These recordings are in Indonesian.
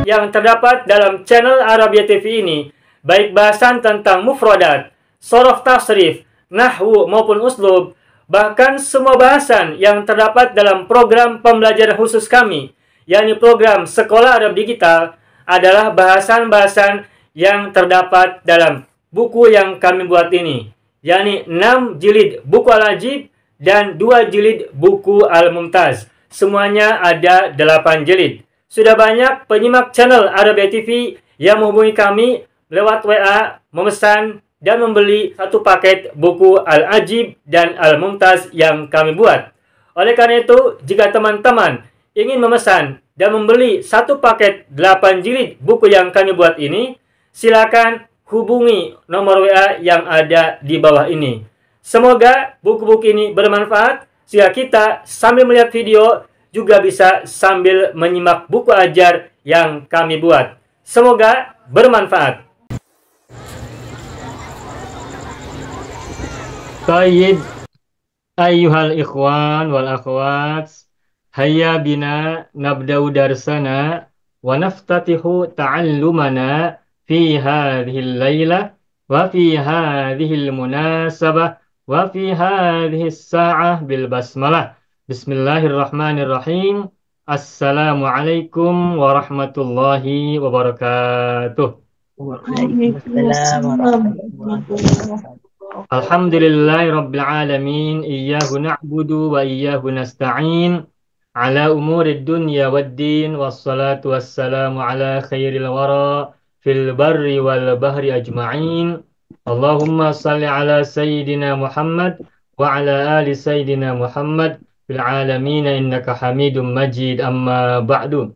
yang terdapat dalam channel Arabia TV ini, baik bahasan tentang mufradat, sorof tasrif, nahwu maupun uslub, bahkan semua bahasan yang terdapat dalam program pembelajaran khusus kami, yakni program Sekolah Arab Digital, adalah bahasan-bahasan yang terdapat dalam buku yang kami buat ini, yakni 6 jilid buku Al-Ajib dan 2 jilid buku Al-Mumtaz. Semuanya ada 8 jilid. Sudah banyak penyimak channel Arabia TV yang menghubungi kami lewat WA, memesan dan membeli satu paket buku Al-Ajib dan Al-Mumtaz yang kami buat. Oleh karena itu, jika teman-teman ingin memesan dan membeli satu paket 8 jilid buku yang kami buat ini, silakan hubungi nomor WA yang ada di bawah ini. Semoga buku-buku ini bermanfaat sehingga kita sambil melihat video juga bisa sambil menyimak buku ajar yang kami buat. Semoga bermanfaat. Tayyib, ayyuhal ikhwan wal akhwat, hayya bina nabda'u darsana wa naftatihu ta'allumana fi hadhil laylah wa fi hadhil munasabah wa fi hadhis sa'ah bil basmalah. Bismillahirrahmanirrahim. Assalamualaikum warahmatullahi wabarakatuh. Waalaikumsalam warahmatullahi wabarakatuh. Alhamdulillahi rabbil alamin. Iyyahu na'budu wa iyyahu nasta'in. Ala umurid dunya waddin. Wassalatu wassalamu ala khairil wara fil barri wal bahri ajma'in. Allahumma salli ala sayyidina Muhammad wa ala ali sayyidina Muhammad fil alamin innaka hamidum majid, amma ba'du.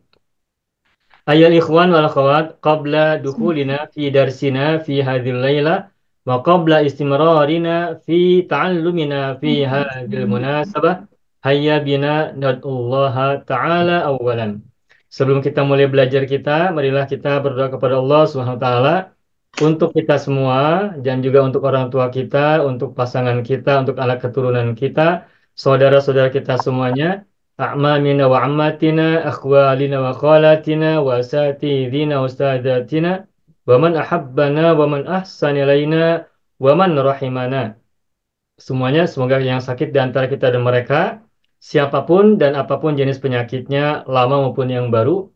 Ayol ikhwan wal akhwat, qabla dukhulina fi darsina fi hadhil layla wa qabla istimrarina fi ta'allumina fi hadhil munasabah, hayya bina nad'ullaha ta'ala awalan. Sebelum kita mulai belajar kita, marilah kita berdoa kepada Allah Subhanahu wa taala untuk kita semua dan juga untuk orang tua kita, untuk pasangan kita, untuk anak keturunan kita, saudara-saudara kita semuanya, a'mamina wa ammatina, akhwalina wa khalatina, wa asatidina wa ustadatina, wa man ahabbana, wa man ahsan ilaina, wa man rahimana. Semuanya, semoga yang sakit di antara kita dan mereka, siapapun dan apapun jenis penyakitnya, lama maupun yang baru,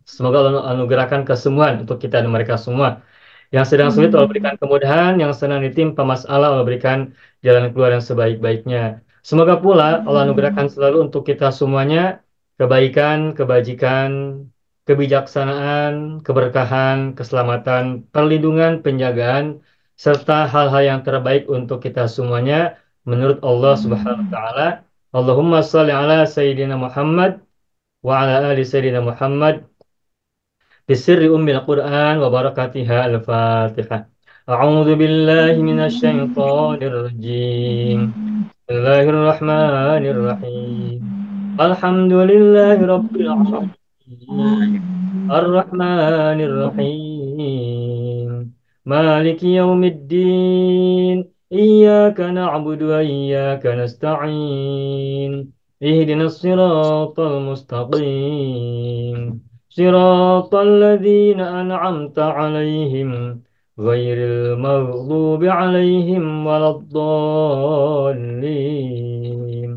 semoga Allah anugerahkan kesembuhan untuk kita dan mereka semua. Yang sedang sulit Allah berikan kemudahan, yang sedang ditimpa masalah Allah berikan jalan keluar yang sebaik-baiknya. Semoga pula Allah anugerahkan selalu untuk kita semuanya kebaikan, kebajikan, kebijaksanaan, keberkahan, keselamatan, perlindungan, penjagaan, serta hal-hal yang terbaik untuk kita semuanya menurut Allah Subhanahu wa taala. Allahumma shalli ala sayyidina Muhammad wa ala ali sayyidina Muhammad bisirri ummil Qur'an wa barakatiha al-Fatihah. A'udzu billahi minasy syaithanir rajim. Bismillahirrahmanirrahim. Alhamdulillahi rabbil alamin. Ar-Rahmanir Rahim. Maliki yaumiddin. Iyyaka na'budu wa iyyaka nasta'in. Ihdinas siratal mustaqim. صراط الذين أنعمت عليهم غير المغضوب عليهم ولا الضالين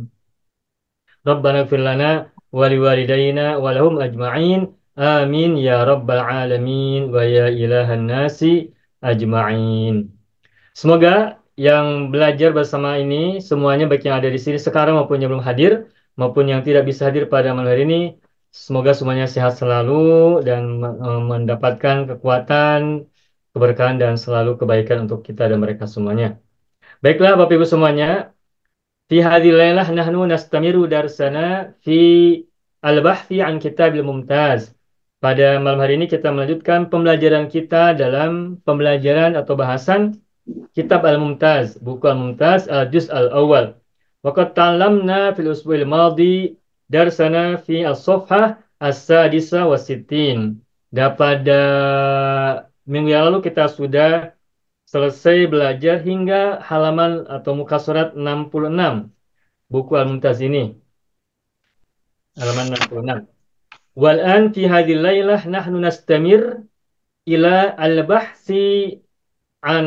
ربنا اغفر لنا ولوالدينا ولهم أجمعين آمين يا رب العالمين ويا إله الناس أجمعين. Semoga yang belajar bersama ini semuanya, baik yang ada di sini sekarang maupun yang belum hadir maupun yang tidak bisa hadir pada malam hari ini, semoga semuanya sehat selalu dan mendapatkan kekuatan, keberkahan dan selalu kebaikan untuk kita dan mereka semuanya. Baiklah Bapak Ibu semuanya, fi hadhil lailah nahnu nastamiru darsana fi al-bahthi an kitabil mumtaz. Pada malam hari ini kita melanjutkan pembelajaran kita dalam pembelajaran atau bahasan kitab Al-Mumtaz, buku Al-Mumtaz al-Juz al-Awwal. Waqad ta'allamna fil usbu'il madhi darsana fi as-safhah as-sadisa wa sittin. Dan pada minggu yang lalu kita sudah selesai belajar hingga halaman atau muka surat 66 buku Al-Mumtaz ini. Halaman 66. Wal'an fi hadhihi lailah nahnu nastamir ila al-bahsi an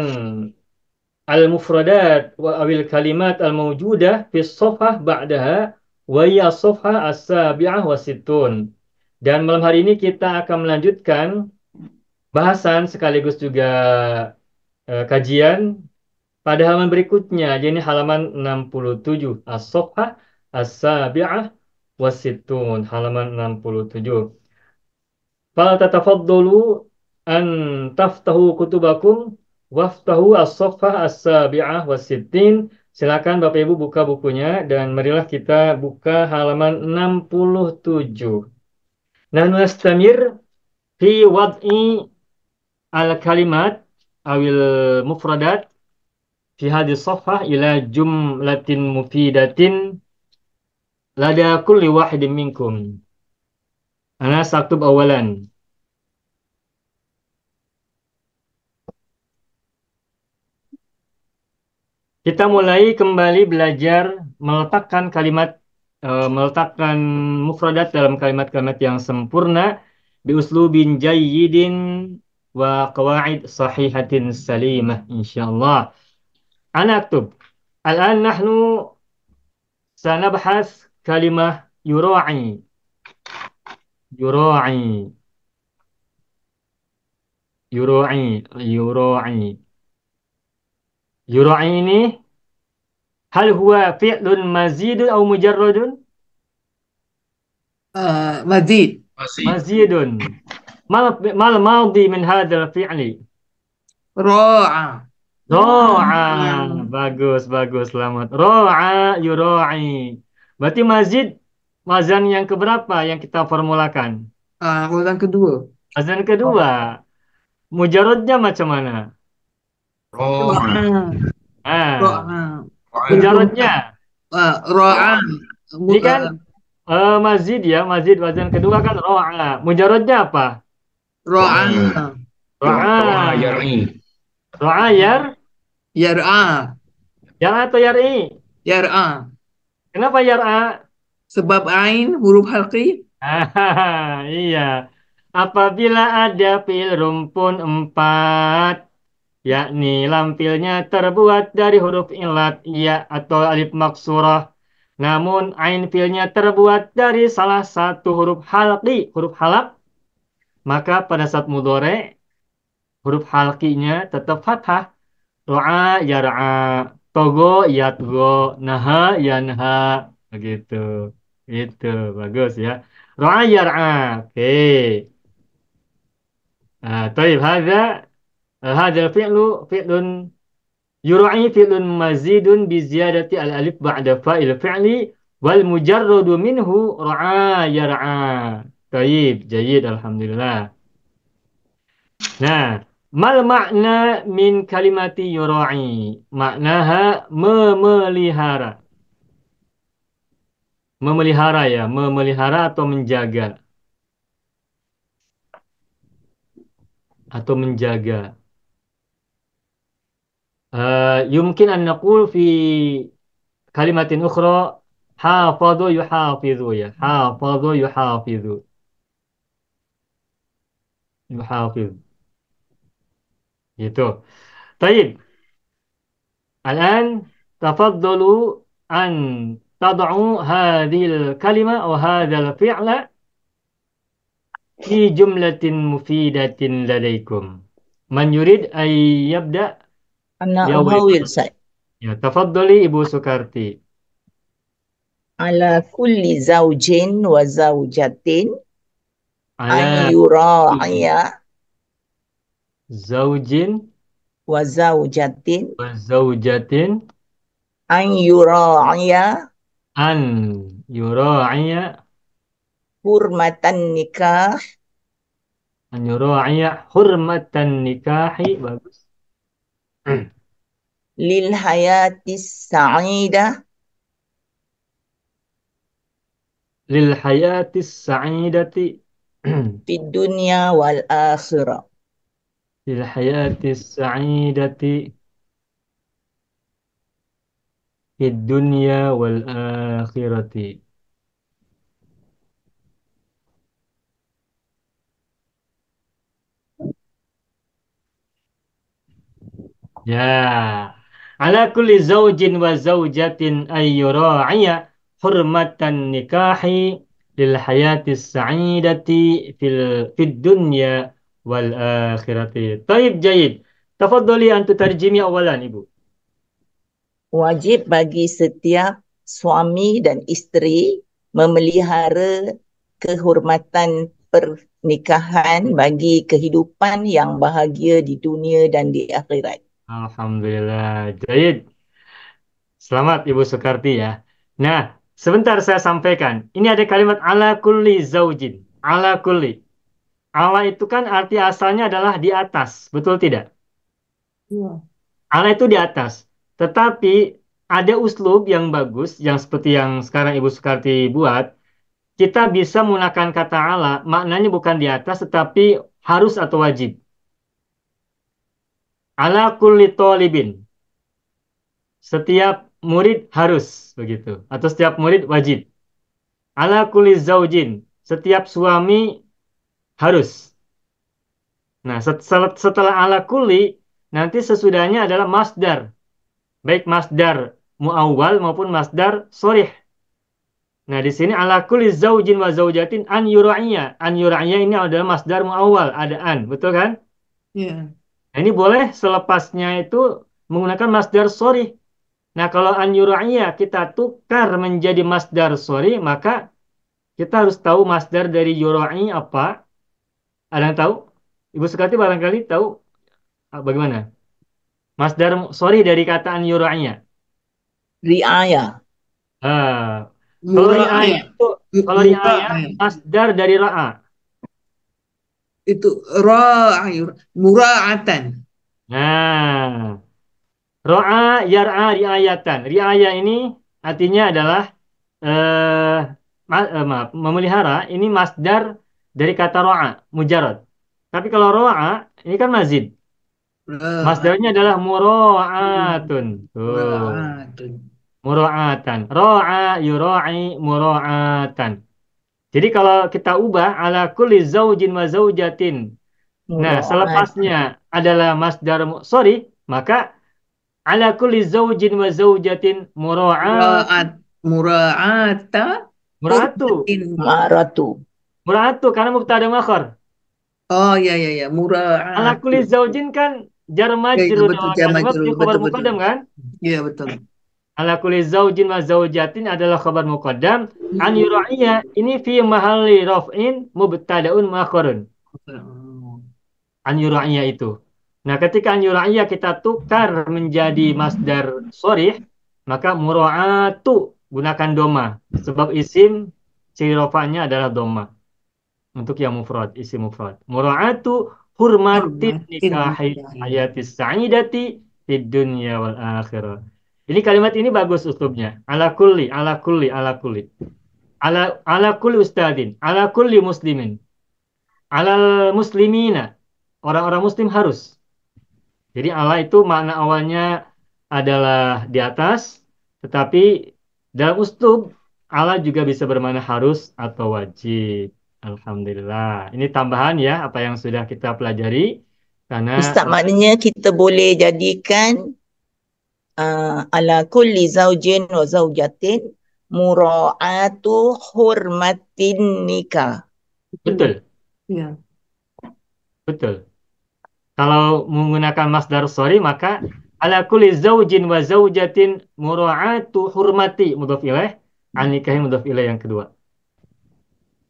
al-mufradat wa awil kalimat al-mawjudah fi safhah ba'daha wa hiya safhah as-sabi'ah wa sittun. Dan malam hari ini kita akan melanjutkan bahasan sekaligus juga kajian pada halaman berikutnya, jadi halaman 67, as-safhah as-sabi'ah wa sittun, halaman 67. Fala tatafaddalu an taftahu kutubakum waftahu as-saffah as-sabi'ah was-sittin. Silakan Bapak Ibu buka bukunya dan marilah kita buka halaman 67. Nah, nustamir fi wad'i al-kalimat awil mufradat fi hadhihi saffah ila jumlatin mufidatin lada kulli wahidin minkum. Ana saktub awalan. Kita mulai kembali belajar meletakkan mufradat dalam kalimat-kalimat yang sempurna bi uslubin jayyidin wa qawaid sahihatin salimah insyaallah. Ana aktub. Al-an nahnu sanabhas kalimah yura'i. Yura'i. Yura'i. Yura'i. Yura'i ini hal huwa fi'lun mazidun au mujarradun? مزيد. مزيد. ما الماضي من هذا الفعل؟ راعى. Ro'a. Bagus, bagus. Selamat. Ro'a yuro'i. Berarti mazid wazan yang keberapa yang kita formulakan? Ulang kedua. Wazan kedua. Mujarodnya macam mana? راعى. Ah, راعى. mujarodnya. راعى. Ini kan mazid ya. Mazid wazan kedua kan ro'a. Mujarodnya apa? راعى. Ro'a. yar'i. Ro'a yar. يرعى. Yar atau yar'i? يرعى. Kenapa yar'a? Sebab ain huruf halqi. Iya. Apabila ada fil rumpun 4, yakni lampilnya terbuat dari huruf ilat, ya atau alif maksurah. Namun ain filnya terbuat dari salah satu huruf halqi, huruf halak, maka pada saat mudhore, huruf halqinya tetap fathah. Ro'a yar'a, togo yatgo, naha yanha, begitu. Itu bagus ya. Ro'a yar'a. Oke. طيب هذا الفعل فعل يراعي فعل مزيد بزيادة الألف بعد فاء الفعل والمجرد منه رعى يرعى. طيب جيد الحمد لله. Nah, mal makna min kalimati yura'i? Maknaha memelihara. Memelihara ya, memelihara atau menjaga. Atau menjaga. Yumkin an naqul fi kalimatin ukhra hafadhu yuhafidhu ya. Hafadhu yuhafidhu. Yuhafidhu. Gitu. Taib. الآن تفضلوا أن تضعوا هذه الكلمة أو هذا الفعل في جملة مفيدة لديكم. من يريد أن يبدأ؟ أنا يا ولد. أحاول سعيد. Ya, tafadhali Ibu Sukarti. على كل زوج وزوجة أن Ala يراعي zaujin وزوجة wa zaujatin أن يراعي an yura'iya حرمة النكاح an yura'iya hurmatan nikahi. Bagus. للحياة السعيدة Lil hayatis sa'idati في الدنيا والآخرة. lil hayatis sa'idati fid dunya wal akhirati. Ya. Ala kulli zaujin wa zaujatin ayyura'iya hurmatan nikahi lil hayatis sa'idati fid dunya wal akhirati. Taib jayid. Tafadhali antu tarjimi awalan, Ibu. Wajib bagi setiap suami dan isteri memelihara kehormatan pernikahan bagi kehidupan yang bahagia di dunia dan di akhirat. Alhamdulillah. Jayid. Selamat Ibu Sukarti ya. Nah, sebentar saya sampaikan. Ini ada kalimat ala kulli zaujin. Ala kulli. Ala itu kan arti asalnya adalah di atas. Betul tidak? Ya. Ala itu di atas. Tetapi ada uslub yang bagus, yang seperti yang sekarang Ibu Sukarti buat. Kita bisa menggunakan kata ala, maknanya bukan di atas, tetapi harus atau wajib. Ala kulli tolibin. Setiap murid harus, begitu. Atau setiap murid wajib. Ala kulli zaujin. Setiap suami harus. Nah, setelah ala kulli, nanti sesudahnya adalah masdar. Baik masdar muawwal maupun masdar sorih. Nah, di sini ala kulli zaujin wa zaujatin an yura'iyya. An yura'iyya ini adalah masdar muawwal, ada an, betul kan? Ya. Nah, ini boleh selepasnya itu menggunakan masdar sorih. Nah, kalau an yura'iyya kita tukar menjadi masdar sorih, maka kita harus tahu masdar dari yura'i apa. Ada yang tahu? Ibu Sukati barangkali tahu bagaimana? Masdar sorry dari kataan yura'nya. Riayah. Ah, kalau ri'ayah Mura'ah. itu kalau ri'ayah Mura'ah. masdar dari ra'a. Itu ra'ah. Mura'atan. Nah, ra'a yar'a ri'ayatan. Ri'ayah ini artinya adalah eh maaf, memelihara ini masdar dari kata ra'a, mujarad. Tapi kalau ra'a ini kan mazid. Ra'ah. Masdarnya adalah mura'atun. Tuh. Mura'atun. Mura'atan. Ra'a yura'i mura'atan. Jadi kalau kita ubah ala kulli zaujin wa zaujatin. Nah, Mura'at. selepasnya adalah masdar sorry, maka ala kulli zaujin wa zaujatin Mura'at. Mura'ata. mura'atu. Hurmatin. Maratu. Mura'atu karena mubtada muakhar. Oh ya ya ya. Ala kulli Mura'atu. zaujin kan jar Ya, ya majrur betul. dalam Jama kalimat di jurul. khabar Betul betul. muqaddam kan? Iya betul. Ala kulli zaujin wa zaujatin adalah khabar muqaddam. An yura'iyya ini fi mahalli raf'in mubtadaun muakhirun. An yura'iyya itu. Nah, ketika an yura'iyya kita tukar menjadi masdar sorih, maka mura'atu gunakan doma. Sebab isim ciri rofanya adalah doma. Untuk yang mufrad, isim mufrad. Mura'atu hurmatin Hurmatin. nikahi hayatis sa'idati di dunya wal akhirah. Ini kalimat ini bagus uslubnya. Ala kulli, ala kulli, ala kulli. Ala kulli ustadin, ala kulli muslimin. Alal muslimina. Orang-orang muslim harus. Jadi Allah itu makna awalnya adalah di atas, tetapi dalam uslub Allah juga bisa bermakna harus atau wajib. Alhamdulillah. Ini tambahan ya apa yang sudah kita pelajari karena Ustaz, maknanya kita boleh jadikan ala kulli zaujin wa zaujatin mura'atu hurmatin nikah. betul, Ya. betul. Kalau menggunakan masdar sorry maka ala kulli zaujin wa zaujatin mura'atu hurmati mudhaf ilaih an nikahi mudhaf ilaih yang kedua.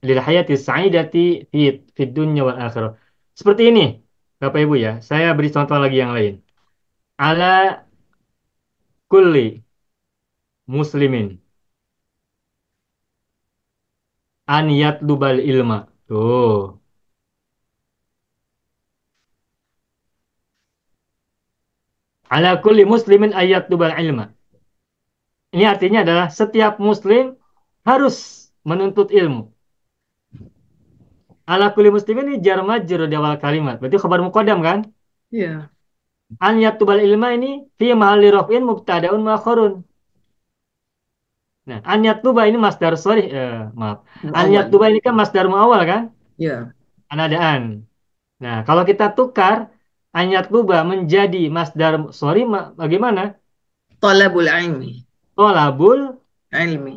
Lil hayati sa'idati fi dunya wal akhirah. Seperti ini, Bapak Ibu ya. Saya beri contoh lagi yang lain. Ala kulli muslimin an yatlubal ilma. Tuh. Ala kulli muslimin ayat yatlubal ilma. Ini artinya adalah setiap muslim harus menuntut ilmu. Ala kulli muslimin ini jar majrur di awal kalimat. Berarti khabar muqaddam kan? Ya. An yatlubal ilma ini fi mahalli raf'in mubtadaun muakhirun. Nah, an yatluba ini masdar sorry, maaf. An Muawwal. yatluba ini kan masdar muawwal kan? Ya. An ada an. Nah, kalau kita tukar anyat lubah menjadi masdar sorry bagaimana? Talabul ilmi. Tolabul Ilmi.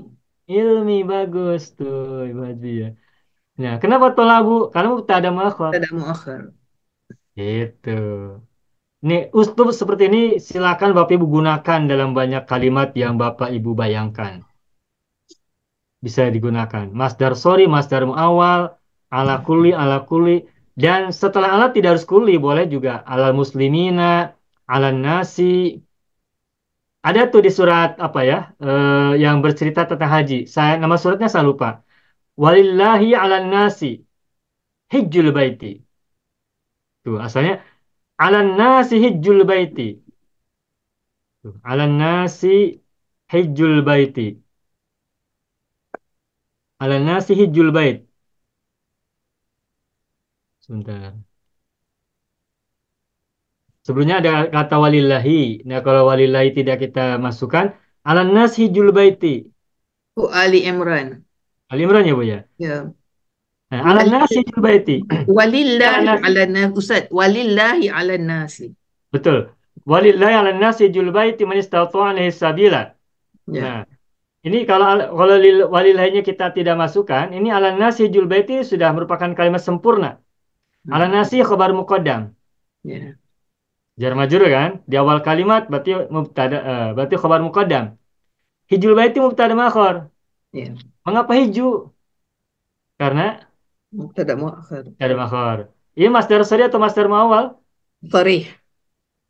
ilmi bagus tuh Ibu Haji ya. Nah, kenapa tolabu? Karena mubtada muakhar. Ada muakhir. Gitu. Nih, uslub seperti ini silakan Bapak Ibu gunakan dalam banyak kalimat yang Bapak Ibu bayangkan. Bisa digunakan. Masdar sorry, masdar muawal, ala kuli. Dan setelah ala tidak harus kuli, boleh juga ala muslimina, ala nasi. Ada tuh di surat apa ya, yang bercerita tentang haji. Nama suratnya saya lupa. Walillahi ala nasi hijjul baiti. Tuh asalnya ala nasi hijjul baiti. Tuh, ala nasi hijjul baiti. Ala nasi hijjul bait. Sebentar. Sebelumnya ada kata walillahi. Nah, kalau walillahi tidak kita masukkan, ala nasi hijjul baiti. Oh, Ali Imran. Ali Imran ya, Bu ya. Ya. Nah, ala nasi Walil- hijjul baiti. Ala Walillahi nasi. ala nas Ustaz. Walillahi ala nasi. Betul. Walillahi ala nasi hijjul baiti man istata'a ilaihi sabila. Ya. Nah, ini kalau walillahinya kita tidak masukkan, ini ala nasi hijjul baiti sudah merupakan kalimat sempurna. Ala Hmm. nasi khabar muqaddam. Ya. Jar majrur kan? Di awal kalimat berarti mubtada berarti khabar muqaddam. Hijul baiti mubtada makhor. Ya. Mengapa hiju? Karena Mubtada muakhir. ada makhor. Ini masdar sorry atau masdar mawal? Sarih.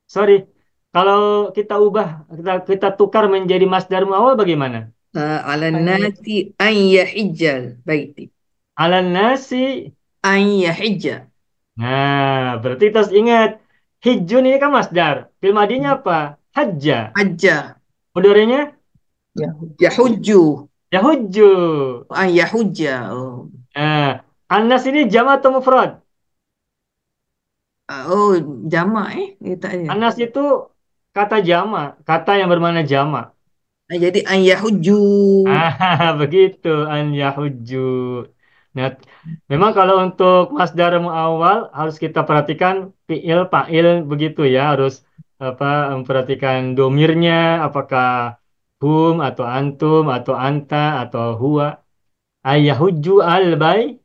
Sorry. Kalau kita ubah, kita tukar menjadi masdar mawal bagaimana? Ala nasi an yahijjal baiti. Ala nasi. An yahijja. Nah, berarti kita harus ingat. Hijun ini kan masdar. Fil madinya apa? Hajja. Hajja. Mudhari'nya Ya. Yahujju. yahujju. An yahujja. Oh. Nah, anas ini jama atau mufrad? Oh, jamak tak ada. Anas itu kata jama, kata yang bermakna jama. Jadi an yahujju. Ah, begitu an yahujju. Nah, memang kalau untuk masdar muawwal harus kita perhatikan fiil, fa'il begitu ya, harus apa memperhatikan domirnya apakah hum atau antum atau anta atau huwa. Ayahujju Al-bait.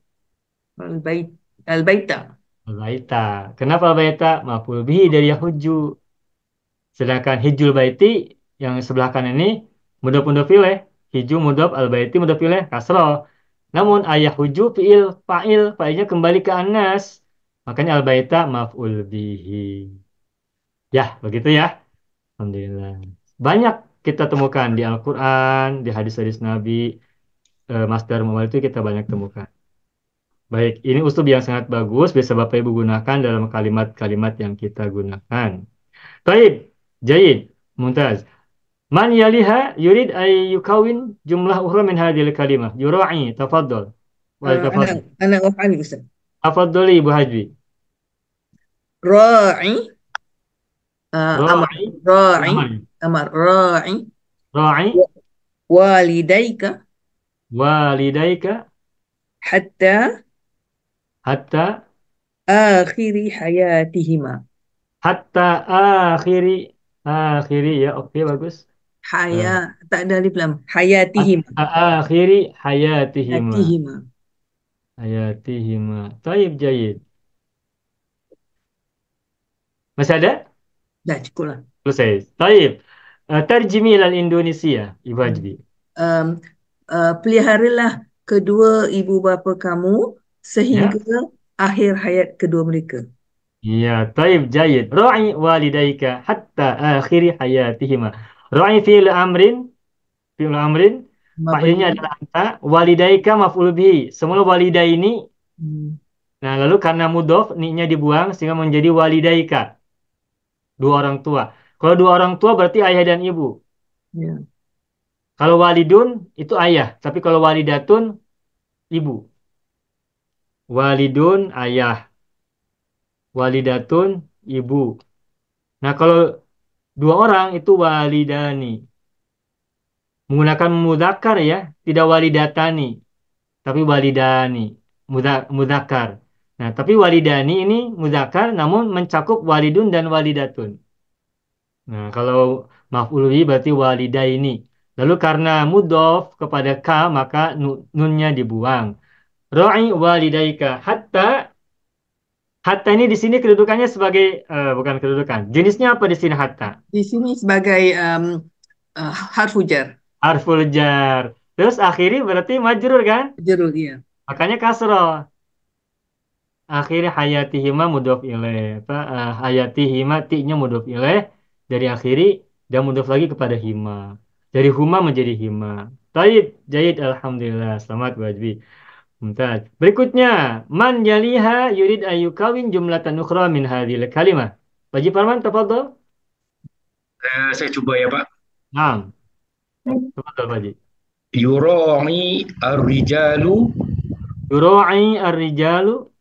Al-baita. al-baita. Kenapa al-baita? Maf'ul bihi dari yahujju. Sedangkan hijul baiti yang sebelah kanan ini mudhof mudhof ilaih, hiju mudhof al baiti mudhof ilaih kasroh. Namun ayah huju fiil fa'ilnya kembali ke anas. Makanya al baita maf'ul bihi. Ya, begitu ya. Alhamdulillah. Banyak kita temukan di Al-Qur'an, di hadis-hadis Nabi, masdar muawwal itu kita banyak temukan. Baik, ini uslub yang sangat bagus bisa Bapak Ibu gunakan dalam kalimat-kalimat yang kita gunakan. Baik, Jayid, Mumtaz. Man yaliha yurid ay yukawin jumlah ukhra min hadhil kalimah. Yura'i, tafaddal. Wal Ana tafaddal. ana uf'ali Ustaz. Tafaddali Ibu Hajwi. Ra'i. Amar. Ra'i, Ra'i. amal. Amar. Ra'i. Ra'i Walidayka walidaika hatta hatta akhiri hayatihima. hatta akhiri ya. Oke, bagus. Eh, Tak ada alif lam. Hayatihima. hatta akhiri hayatihima. Hayatihima. Hayatihima. Taib Jayid. Masih ada? Dah cukup lah. Selesai. Taib. Tarjimi ilal Indonesia, Ibu Hajwi. Um, peliharalah kedua ibu bapa kamu Ya. sehingga akhir hayat kedua mereka. Ya, taib jayid. Ra'i walidaika hatta akhiri hayatihima. Ra'i fi'il amrin, fa'ilnya Mabni. adalah anta, walidaika maf'ul bihi. Semula walidaini, Hmm. nah lalu karena mudhof, ni-nya dibuang sehingga menjadi walidaika. Dua orang tua. Kalau dua orang tua berarti ayah dan ibu. Ya. Kalau walidun itu ayah, tapi kalau walidatun ibu. Walidun ayah, walidatun ibu. Nah, kalau dua orang itu walidani. Menggunakan mudzakkar ya, tidak walidatani, tapi walidani. Mudzakkar. Nah, tapi walidani ini muzakkar namun mencakup walidun dan walidatun. Nah, kalau maf'ul bihi berarti walidaini. Lalu karena mudhof kepada ka maka nunnya dibuang. Ra'i walidaika. Hatta ini di sini kedudukannya sebagai bukan kedudukan. Jenisnya apa di sini hatta? Di sini sebagai harfu jar. Harful jar. Terus akhiri berarti majrur kan? Jerul, iya. Makanya kasroh. Akhiri hayatihima mudhof ilaih. Apa, hayatihima ti-nya mudhof ilaih dari akhiri dan mudhof lagi kepada hima. Dari huma menjadi hima. Taib, jayid, alhamdulillah. Selamat wajbi. Mumtaz. Berikutnya, man yaliha yurid ayyukawin jumlatan ukhra min hadhil kalimah. Wajib Farman, tafadhol. Saya coba ya Pak. Naam, tafadhol wajib. Yura'i ar-rijalu Yura'i ar-rijalu.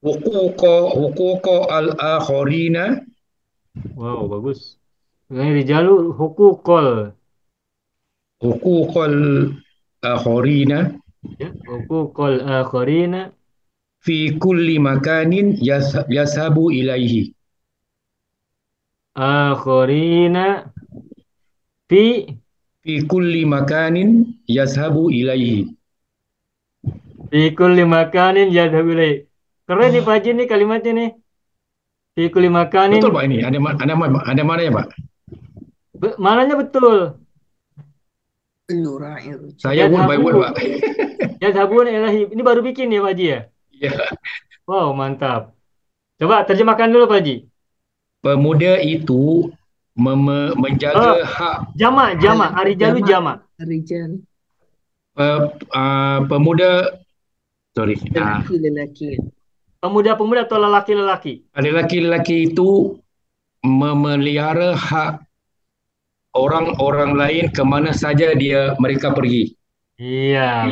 huquqa al-akharina Wow, bagus. Ini rijalu hukukol. huquqal akharina Ya, hukukol akharina. fi kulli makanin yasabu ilaihi. Akharina fi Fi kulli makanin yasabu ilaihi. fi kulli makanin yadhabu ilaih. Keren nih Pak Haji nih kalimatnya nih. Fi kulli makanin. Betul Pak ini? Ada mana ya Pak? Mananya betul. Nura'i rujul. Saya word by word Pak. Yadhabun ilahi. Ini baru bikin ya Pak Haji ya? Ya. Wow, mantap. Coba terjemahkan dulu Pak Haji. Pemuda itu menjaga hak Jama. Arijalu jama. Rijal. pemuda sorry Lelaki. Pemuda-pemuda atau lelaki-lelaki? lelaki-lelaki itu memelihara hak orang-orang lain kemana saja mereka pergi. Iya,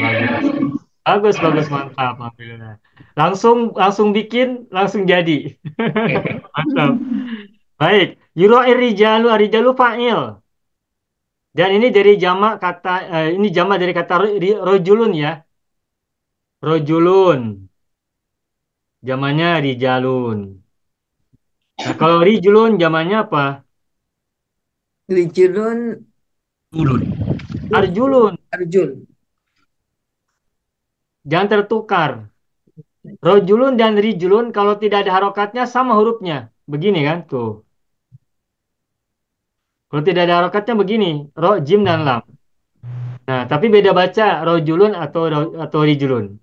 bagus, mantap, alhamdulillah. Langsung bikin, langsung jadi. Mantap. Baik, yuro'ir rijalu fa'il. Dan ini dari jamak kata, ini jamak dari kata rojulun ya. Rojulun. Jamannya rijalun. Nah, kalau rijulun jamannya apa? Rijulun Ulun. Arjulun. arjul. Jangan tertukar. Rojulun dan rijulun kalau tidak ada harokatnya sama hurufnya. Begini kan tuh. Kalau tidak ada harokatnya begini. Ro, jim, dan lam. Nah, tapi beda baca rojulun atau rijulun.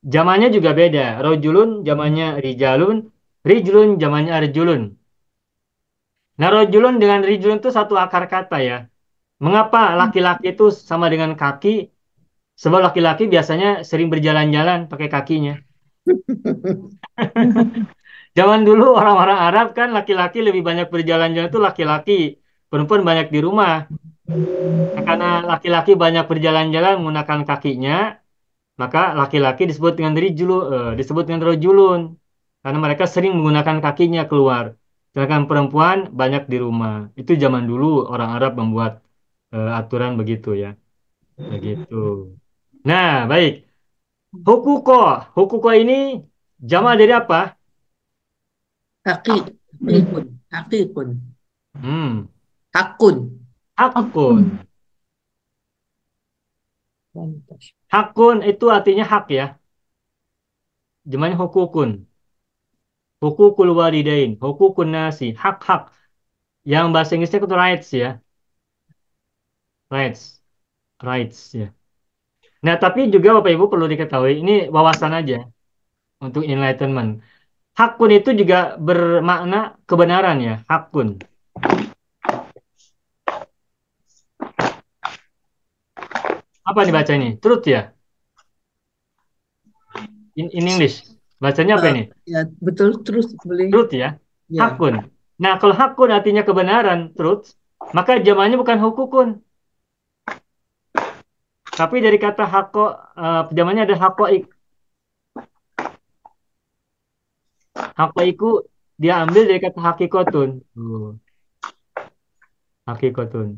Zamannya juga beda. Rojulun zamannya rijalun. Rijulun zamannya arjulun. Nah, rojulun dengan rijulun itu satu akar kata ya. Mengapa laki-laki itu sama dengan kaki? Sebab laki-laki biasanya sering berjalan-jalan pakai kakinya. Zaman dulu orang-orang Arab kan laki-laki lebih banyak berjalan-jalan itu laki-laki. Perempuan banyak di rumah. Nah, karena laki-laki banyak berjalan-jalan menggunakan kakinya, maka laki-laki disebut dengan rojulun. Karena mereka sering menggunakan kakinya keluar. Sedangkan perempuan banyak di rumah. Itu zaman dulu orang Arab membuat aturan begitu ya. Begitu. Nah, baik. Hukuko. Hukuko ini jama dari apa? Hakikun. Hmm. Hakun. Hakun. Hakun itu artinya hak ya. Jamanya hukukun. Hukukul walidain. Hukukun nasi. Hak-hak. Yang bahasa Inggrisnya itu rights ya. Rights. Rights ya. Nah, tapi juga Bapak Ibu perlu diketahui, ini wawasan aja untuk enlightenment. Hakun itu juga bermakna kebenaran ya. Hakun. Apa dibaca ini? Truth ya? In English. Bacanya apa ini? Ya, betul, terus boleh. Truth ya? Ya. Hakun. Nah, kalau hakun artinya kebenaran, truth, maka jamannya bukan hukukun. Tapi dari kata hako, jamannya ada hakoik. Hakoiku dia ambil dari kata hakikotun. Hakikotun.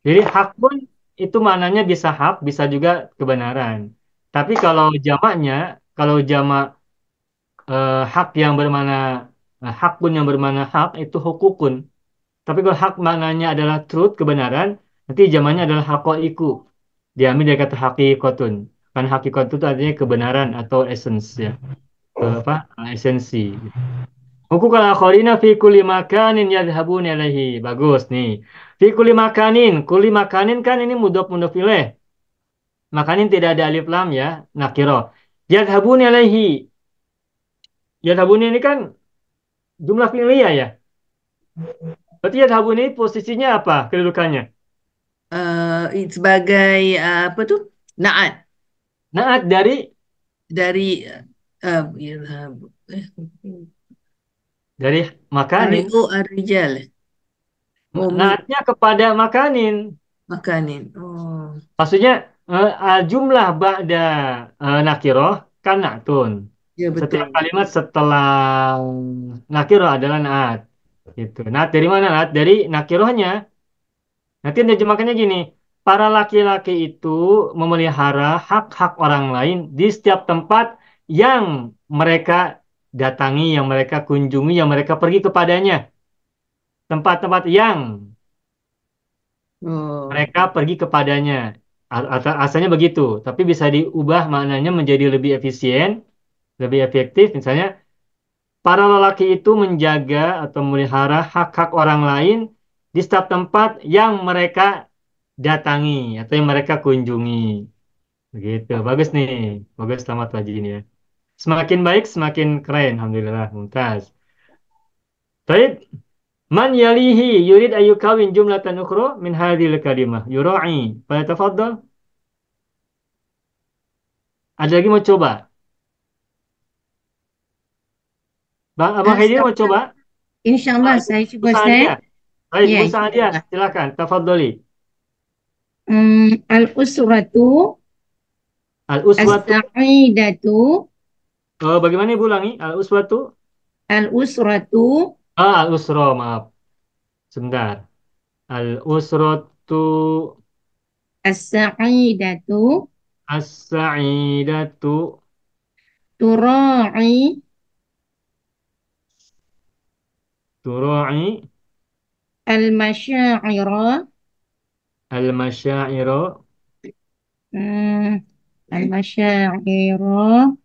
Jadi hakun itu maknanya bisa hak, bisa juga kebenaran. Tapi kalau jamaknya, kalau jamak hak yang bermana hakun yang bermana hak itu hukukun. Tapi kalau hak maknanya adalah truth, kebenaran, nanti zamannya adalah hakoiku. Diambil dari kata hakikotun. Kan hakikot itu artinya kebenaran atau essence ya. Apa? Esensi. Hukuk al-akharina fi kulli makanin yadhhabun ilaihi. Bagus nih. Fi kulli makanin. Kulli makanin kan ini mudhof mudhof ilaih. Makanin tidak ada alif lam ya. Nakiro. Yadhhabun ilaihi. Yadhhabun ini kan jumlah fi'liyah ya. Berarti yadhhabun ini posisinya apa? Kedudukannya. Sebagai apa tu? Naat Naat dari dari ilham. dari makanin. Ar-rijal. Oh, Naatnya kepada makanin. makanin. Oh, Maksudnya jumlah ba'da nakiroh kan na'tun. ya betul. Setiap kalimat setelah nakiroh adalah naat. Gitu. Naat dari mana? Naat dari nakirohnya. Nanti terjemahkannya gini. Para laki-laki itu memelihara hak-hak orang lain di setiap tempat yang mereka datangi, yang mereka kunjungi, yang mereka pergi kepadanya. Tempat-tempat yang Oh, mereka pergi kepadanya. Asalnya begitu, tapi bisa diubah maknanya menjadi lebih efisien, lebih efektif. Misalnya, para lelaki itu menjaga atau memelihara hak-hak orang lain di setiap tempat yang mereka datangi atau yang mereka kunjungi. Begitu, bagus nih. Bagus, selamat pagi ini ya. Semakin baik, semakin keren. Alhamdulillah, mumtaz. Baik, man yalihi yurid ayyukawin jumlatan ukhra min hadhil kalimah yura'i. Falyatafaddal. Ada lagi mau coba? Bang Abang Haidir mau coba? InsyaAllah saya Ibu cuba Sa'adiyah. Ustaz. Baik, Ya, Ibu Sa'adiyah, insyaAllah. silakan. Tafadholi. Al-usratu Al-uswatu. as-sa'idatu Bagaimana Ibu ulangi? Al-uswatu. al-usratu Al-usra, maaf. Sebentar. Al-usratu as-sa'idatu as-sa'idatu tura'i tura'i al-masyaira al-masyaira mm, al-masyaira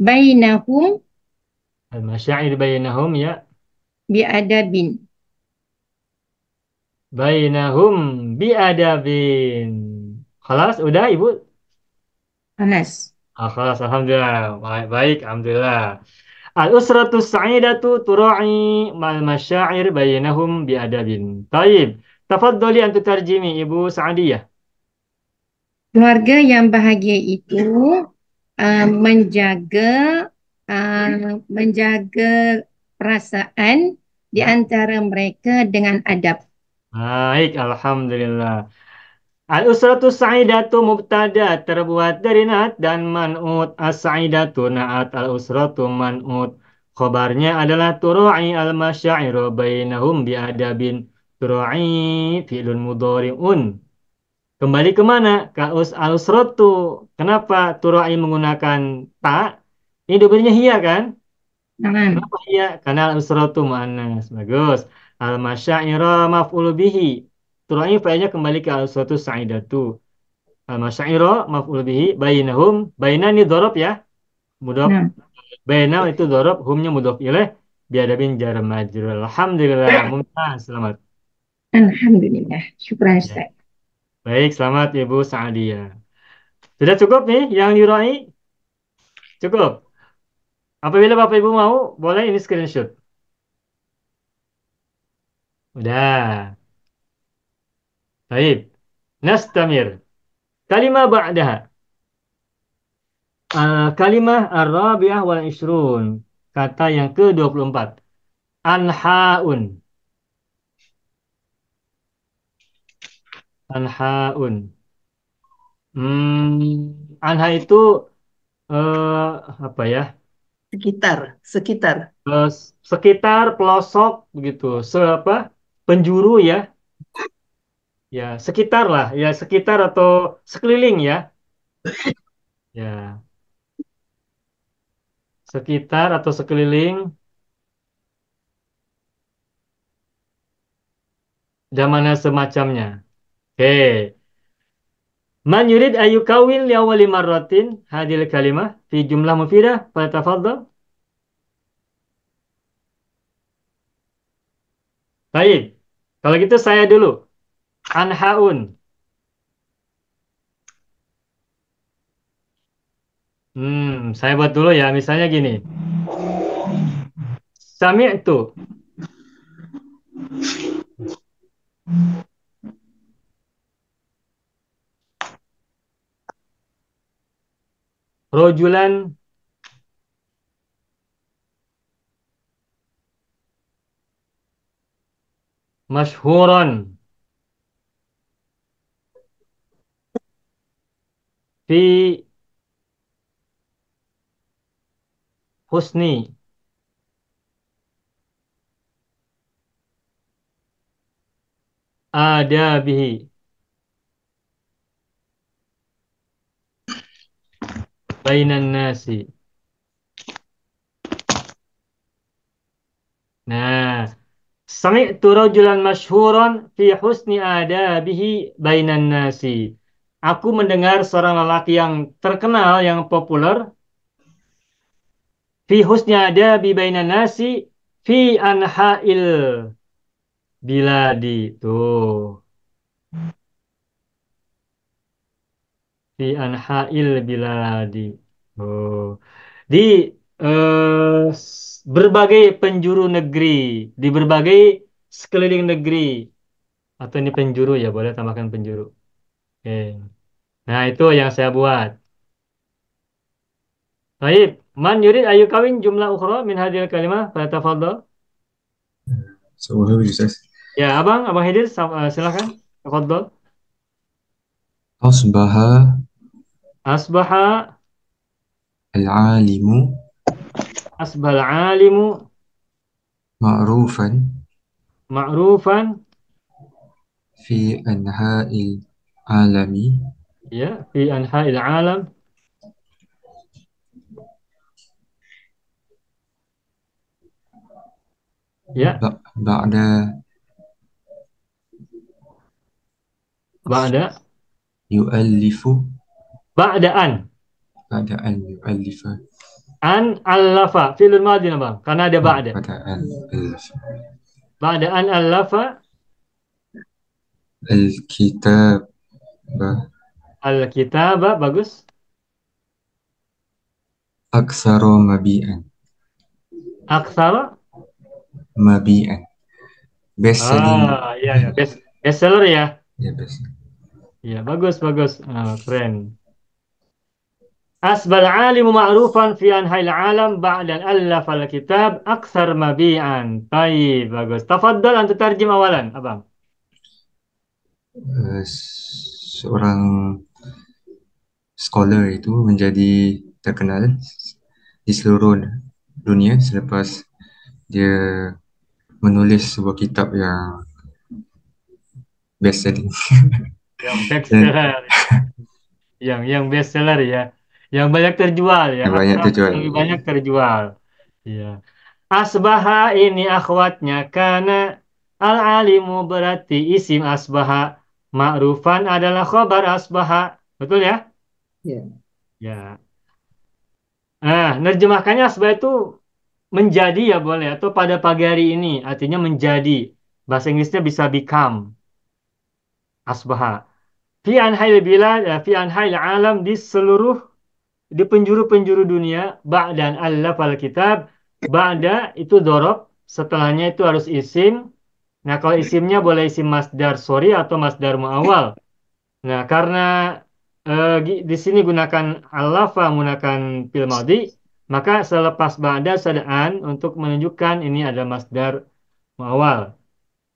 bainahum al-masyair bainahum ya. bi'adabin. Bainahum biadabin. Khalas, udah Ibu? Anas. Khalas, Alhamdulillah. Baik, baik, Alhamdulillah. Al-usratu sa'idatu tura'i mal masyair bainahum biadabin. Taib. Tafadhali antu tarjimi Ibu Sa'adiyah. Keluarga yang bahagia itu menjaga menjaga perasaan di Ya. antara mereka dengan adab. Baik, Alhamdulillah. Al-usratu sa'idatu mubtada terbuat dari naat dan man'ut. As-sa'idatu naat al-usratu man'ut. Khobarnya adalah turu'i al-masyairu bainahum biadabin. Turu'i fi'lun mudhari'un. Kembali ke mana? Ke al-usratu. Kenapa turu'i menggunakan ta? Ini domirnya hiya kan? Nah, Kenapa hiya? Karena al-usratu mu'annas. Bagus. Al-masyaira maf'ul bihi. Turu'i fa'ilnya kembali ke al-usratu sa'idatu. Al-masyaira maf'ul bihi bainahum. Baina ini dhorob ya. Mudhof. nah, Baina itu dhorob. Humnya mudhof ilaih. Biadabin jar majrur. Alhamdulillah. Mumtaz. Selamat. Alhamdulillah. Syukran Ya. Ustaz. Baik, selamat Ibu Sa'adiyah. Sudah cukup nih yang diurai? Cukup. Apabila Bapak Ibu mau, boleh ini screenshot. Udah. Baik. Nastamir. Kalimah ba'daha. Kalimah ar-rabi'ah wal ishrun. Kata yang ke-24. Anha'un. Anha'un. Anha itu eh, apa ya? sekitar. Eh, Sekitar pelosok begitu. Apa? Penjuru ya. Ya, sekitar lah. Ya, sekitar atau sekeliling ya. Ya, sekitar atau sekeliling, dan mana semacamnya. Oke. Man yurid ayu kawin li awali marratin hadil kalimah fi jumlah mufidah falyatafaddal. Baik. Kalau gitu saya dulu. Anhaun. Saya buat dulu ya. Misalnya gini. Sami'tu. Rojulan masyhuran fi husni adabihi bainan nasi. Nah, sami'tu rajulan masyhuran fi husni adabihi bainan nasi. Aku mendengar seorang lelaki yang terkenal, yang populer, fi husni adabi bainan nasi fi anha'il biladi. Tuh, fi anha'il biladi. Oh, di berbagai penjuru negeri, di berbagai sekeliling negeri. Atau ini penjuru ya, boleh tambahkan penjuru. Oke. Nah, itu yang saya buat. Baik, man yurid ayu kawin jumlah ukhra min hadhil kalimah falyatafaddal. So who is this? Ya, Abang Hidir, silakan. Tafaddal. Asbaha Asbaha al-alimu asbahal alimu ma'rufan ma'rufan, fi anha'il alami ya, fi anha'il alam, ya, ba'da ba'da yu'allifu ba'daan ba'da an yu'allifa an allafa fi'lul madhi Bang, karena ada ba'da. ba'da an yu'allifa Ba'da an allafa al-kitab al-kitaba, bagus. aksara mabi'an Aksara, best selling ya, ya, bestseller ya. ya best Ya, bagus, bagus. Keren. Asbal alimu ma'rufan fi anha'il alam ba'dan allafa al-kitab aksar mabi'an. Baik, bagus. Tafaddal antu tarjim awalan, Abang. seorang scholar itu menjadi terkenal di seluruh dunia selepas dia menulis sebuah kitab yang best selling. Yang bestseller. Yang bestseller ya. Yang banyak terjual ya. Yang banyak terjual. Yang banyak terjual. Ya. Asbaha ini akhwatnya karena al-alimu berarti isim asbaha. Ma'rufan adalah khobar asbaha. Betul ya? Ya. Ya. Nerjemahkannya asbah itu menjadi ya boleh. Atau pada pagi hari ini. Artinya menjadi. Bahasa Inggrisnya bisa become. Asbaha. Fi anhail bilad, fi anhail alam, di penjuru-penjuru dunia. Ba'dan allaf al-kitab. Ba'da itu dorob. Setelahnya itu harus isim. Nah, kalau isimnya boleh isim masdar sorry atau masdar muawal. Nah, karena di sini gunakan allafa menggunakan fil madhi, maka selepas ba'da sadaan untuk menunjukkan ini ada masdar muawal.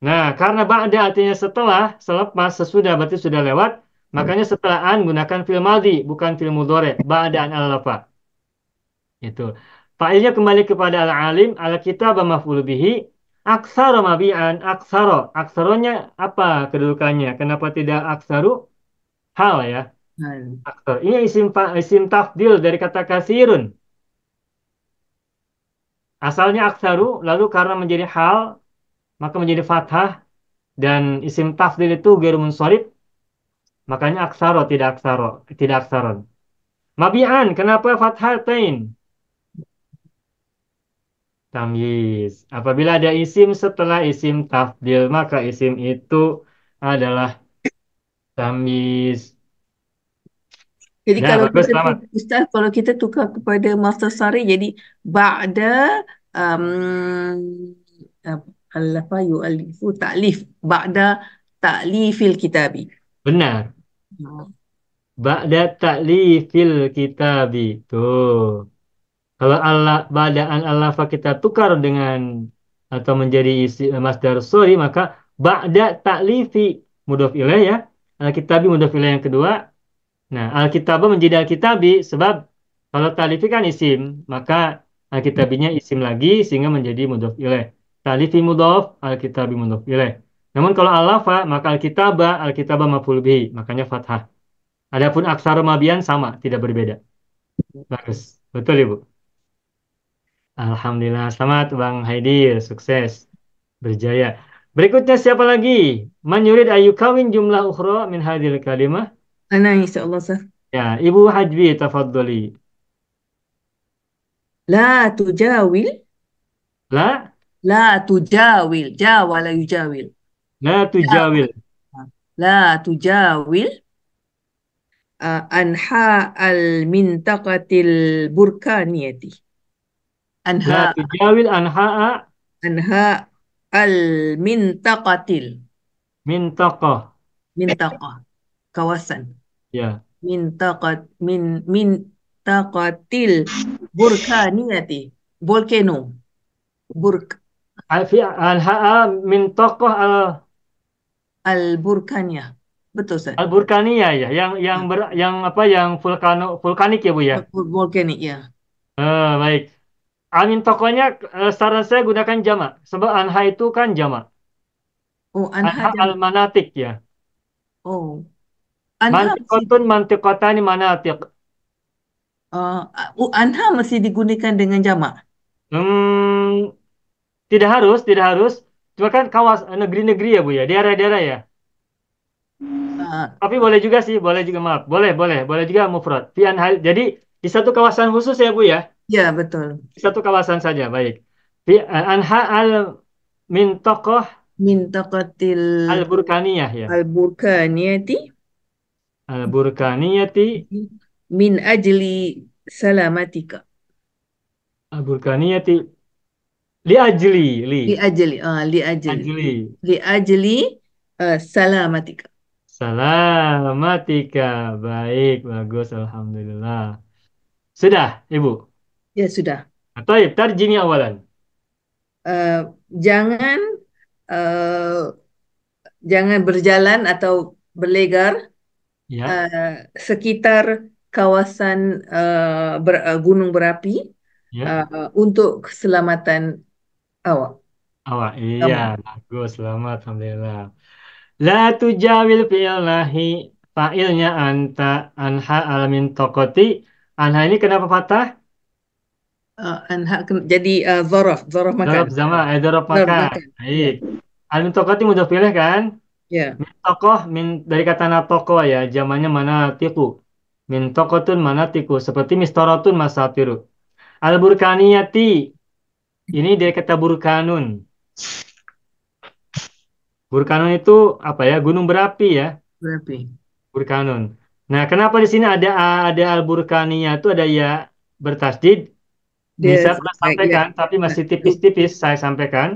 Nah, karena ba'da artinya setelah, selepas, sesudah berarti sudah lewat, makanya setelah an gunakan fil madhi bukan fil mudhari, ba'daan allafa. Itu. Fa'ilnya kembali kepada al-alim, al-kitab maf'ul bihi, aksara mabi'an, aksara. Aksaronya apa kedudukannya? Kenapa tidak aksaru? Hal ya. Hal. Aksar. Ini isim tafdil dari kata kasirun. Asalnya aksaru, lalu karena menjadi hal, maka menjadi fathah, dan isim tafdil itu ghairu munsharif, makanya aksaro, tidak aksaron. Mabi'an, kenapa fathatain? Tamyiz. Apabila ada isim setelah isim tafdil, maka isim itu adalah tamyiz. Jadi Ya, kalau bagus, kita selamat. Ustaz, kalau kita tukar kepada Master Sari jadi ba'da um, apa yu'alifu ta'lif ba'da ta'lifil kitabi. Benar. Oh, Ba'da ta'lifil kitabi. Tuh. Kalau Allah badaan Allah kita tukar dengan atau menjadi isi masdar suri, maka ba'da ta'lifi mudhof ilaih ya. Al-kitabi mudhof ilaih yang kedua. Nah, al-kitabah menjadi al-kitabi sebab kalau ta'lifi kan isim, maka al-kitabinya isim lagi sehingga menjadi mudhof ilaih. Ta'lifi mudhof, al-kitabi mudhof ilaih. Namun kalau al-lafa maka al-kitabah maf'ul bihi, makanya fathah. Adapun aksara mabian sama, tidak berbeda. Bagus. Betul, Ibu. Alhamdulillah, selamat Bang Haidir, sukses, berjaya. Berikutnya siapa lagi? Man yurid ayyukawin jumlah ukhra min hadhil kalimah. ana insyaAllah Ustaz. Ya, Ibu Hajbi, tafadhali. La tujawil, La, la tujawil, jawala yujawil. la Jawala. tujawil. La tujawil anha al-mintaqatil burkaniyati. La Anha tujawil anha'a anha al-mintaqatil min taqah. mintaqah kawasan Ya. mintaqatil burkaniyati volcano burk Fi anha'a min taqah al-burkaniyah betul Ustaz al-burkaniyah ya, yang apa yang vulkanik ya Bu ya. volkanik ya. Baik. Amin tokohnya saran saya gunakan jamak. Sebab anha itu kan jamak. Oh anha Anha jam al-manatik ya. oh anha mesti Mantikotun mantikotani manatik. uh, anha mesti digunakan dengan jamak. Hmm, tidak harus, tidak harus. Cuma kan negeri-negeri ya Bu ya, daerah-daerah ya. Uh, Tapi boleh juga sih, boleh juga maaf. Boleh juga mufrad. Fi anha, jadi di satu kawasan khusus ya Bu ya. ya betul Di satu kawasan saja, baik. Fi anha al mintokoh mintaqatil al-burkaniyah ya. al-burkaniyati Al-burkaniyati min ajli salamatika al-burkaniyati li ajli li li ajli ajli li ajli salamatika. salamatika, baik, bagus, alhamdulillah. Sudah Ibu, Ya sudah. atau tarjimi awalan. Eh, jangan eh, jangan berjalan atau berlegar Ya, sekitar kawasan gunung berapi ya, untuk keselamatan awak. awak, iya, Kamu. bagus, selamat, alhamdulillah. La tujawil fi'lahi, fa'ilnya anta, anha alamin tokoti. Anha ini kenapa patah? Jadi zaraf makan. Dorab zama, dorab Zaraf makan. makan. Ya, Baik. Alamin tokoti mudah pilih kan? ya. Min tokoh dari kata natoko ya, zamannya mana tiku. Min tokotun mana tiku, seperti mistorotun masatiru. Al burkaniyati ini dari kata burkanun. Burkanun itu apa ya? Gunung berapi ya, Berapi. burkanun. Nah, kenapa di sini ada al burkaniyah itu ada ya bertasdid. Ini Dia saya pernah ya. sampaikan, tapi Nah, masih tipis-tipis saya sampaikan.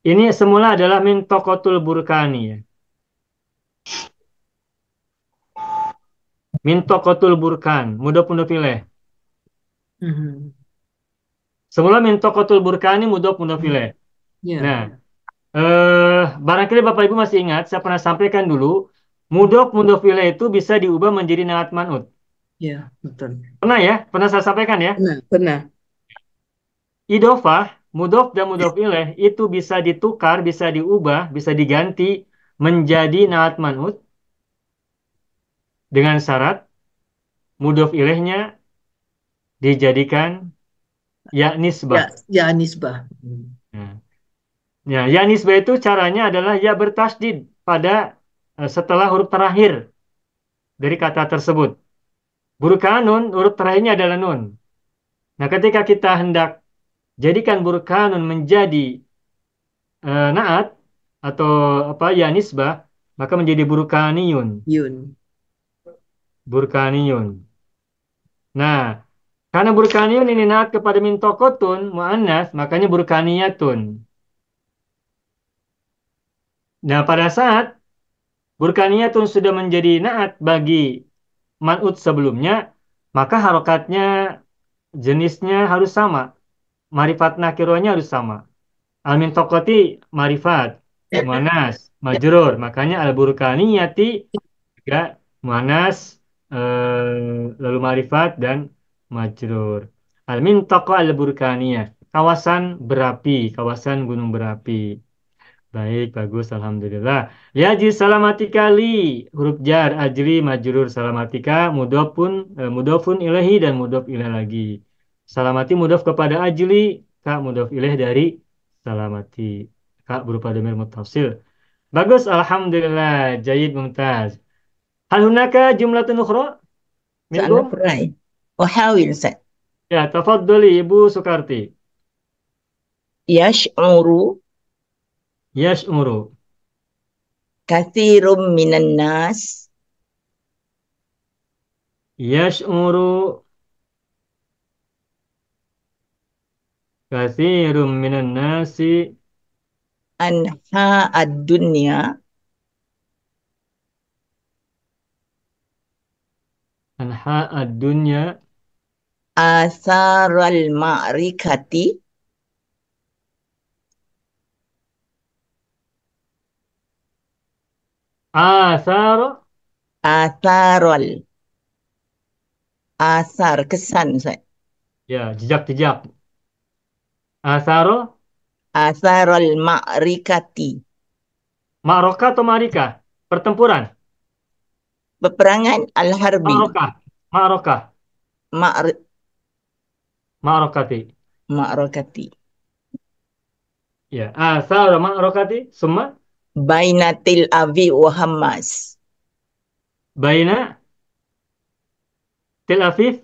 Ini semula adalah min tokotul burkani ya. Min tokotul burkan, mudah punduh pilih. mhm. Semula min tokotul burkani mudah punduh pilih. Ya, Nah, barangkali Bapak Ibu masih ingat, saya pernah sampaikan dulu, mudhof ilaih itu bisa diubah menjadi naat man'ut. ya, betul. Pernah ya? Pernah saya sampaikan ya? Pernah. Idofah, mudhof dan mudhof ilaih itu bisa ditukar, bisa diubah, bisa diganti menjadi naat man'ut dengan syarat mudhof ilaihnya dijadikan Ya Ya, nisbah. ya nisbah. Nah, ya, ya nisbah itu caranya adalah ya bertasdid pada setelah huruf terakhir dari kata tersebut. Burkanun, huruf terakhirnya adalah nun. Nah, ketika kita hendak jadikan burkanun menjadi naat atau apa ya nisbah, maka menjadi burkaniyun. Yun. Burkaniyun. Nah, karena burkaniyun ini naat kepada mintokotun, mu'annas, makanya burkaniyatun. Nah, pada saat burkaniyatun sudah menjadi naat bagi man'ut sebelumnya, maka harokatnya jenisnya harus sama. Marifat nakirohnya harus sama. Al-min tokoti marifat, muanas, majrur. Makanya al-burkaniyati juga muanas, lalu marifat dan majrur. Al-min toko al-burkaniyah. Kawasan berapi, kawasan gunung berapi. Baik, bagus, alhamdulillah. Yaji salamatika li, huruf jar, ajri, majrur, salamatika, mudofun ilahi dan mudof ilah lagi. Salamati mudof kepada ajli, kak mudof ilaih dari salamati. Kak berupa domir muttasil. Bagus, alhamdulillah. Jayid, mumtaz. Hal hunaka jumlatun ukhra Sana minkum? perai. Uhawil, Ustaz. Ya, tafaddali Ibu Sukarti. Yash'uru Yash'uru. kathirum minan nas Yash'uru kathirum minan nasi anha ad-dunya anha ad-dunya atharal ma'rikati asar atharal athar kesan, Ustaz. ya jejak-jejak asaro Atharal ma'rikati ma'rokah atau marikah pertempuran peperangan al-harbi ma'rokah ma'rokah ma'ri ma'rokati ma'rakati ya asaro ma'rokati semua bainatil avi wa Hamas baina Tel Aviv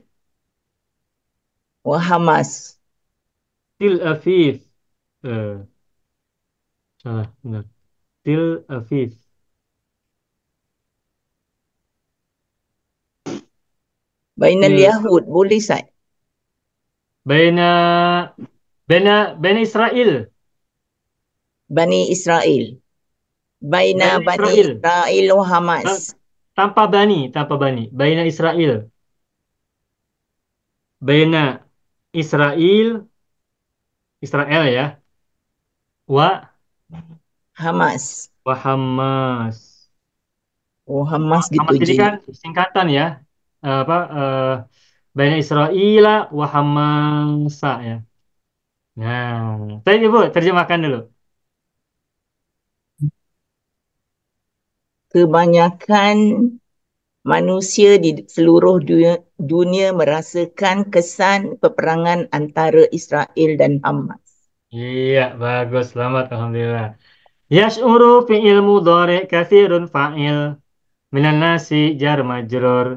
wa Hamas Tel Aviv eh, salah benar Tel Aviv bainal Tel yahud boleh, Ustaz. baina baina Israel Bani Israel baina baina Bani Israel Israel wa Hamas tanpa bani baina Israel baina Israel Israel ya wa Hamas Hamas. Hamas gitu Hamas ini je. kan singkatan ya. Apa Bani Israel wa Hamasa ya. Nah, tadi Ibu terjemahkan dulu. Kebanyakan manusia di seluruh dunia merasakan kesan peperangan antara Israel dan Hamas. Iya, bagus. Selamat alhamdulillah. Yash'uru fi'il mudhari katsirun fa'il minan nasi jar majrur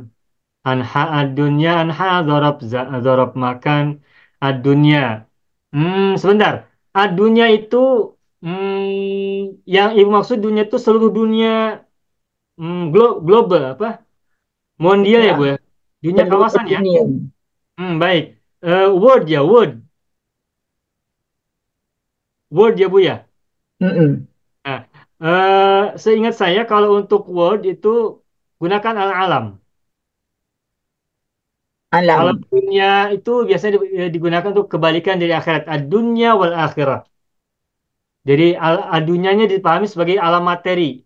anha ad-dunya anha dzarab makan ad-dunya. Sebentar. Ad-dunya itu yang ibu maksud dunia itu seluruh dunia global apa? Mondial ya Ya, Bu ya. Dunia seluruh kawasan ya. dunia. Baik. World ya, world. World ya Bu ya. Mm-mm. Nah, seingat saya kalau untuk world itu gunakan al-alam. Kalau Alam. dunia itu biasanya digunakan untuk kebalikan dari akhirat. Ad-dunya wal akhirah. Jadi ad-dunyanya dipahami sebagai alam materi.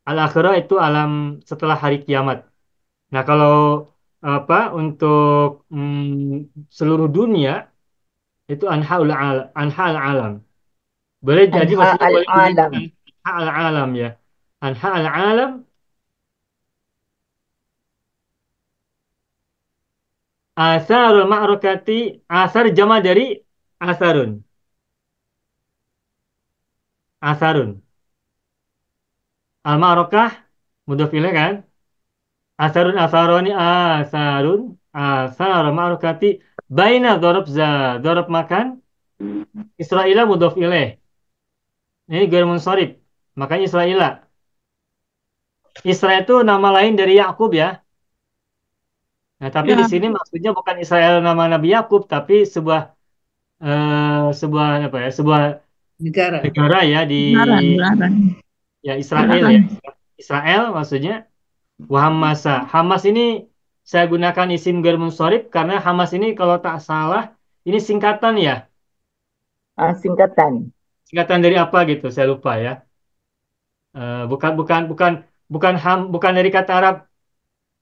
Al-akhirah itu alam setelah hari kiamat. Nah, kalau apa untuk seluruh dunia itu anha al-alam. Boleh jadi Anha maksudnya boleh jadi al-alam. anha al-alam ya. Anha al-alam Asarul ma'rokati, asar jama dari asarun. Asarun. Al-ma'rokah, mudhof ilaih kan? Asarun asaroni asarun. Asarul ma'rokati. Baina dorob za. Dorob makan. Israila mudhof ilaih. Ini gair munsharif. Makanya Israila. Israel itu nama lain dari Yakub ya. Nah, tapi di Ya, sini maksudnya bukan Israel nama Nabi Yakub, tapi sebuah apa ya? Sebuah negara. negara ya di Gelaran. ya Israel ya. Israel maksudnya Wahamasa. Hamas ini saya gunakan isim gair munsharif karena Hamas ini kalau tak salah ini singkatan ya. Singkatan. Singkatan dari apa gitu? Saya lupa ya. Bukan bukan bukan bukan dari kata Arab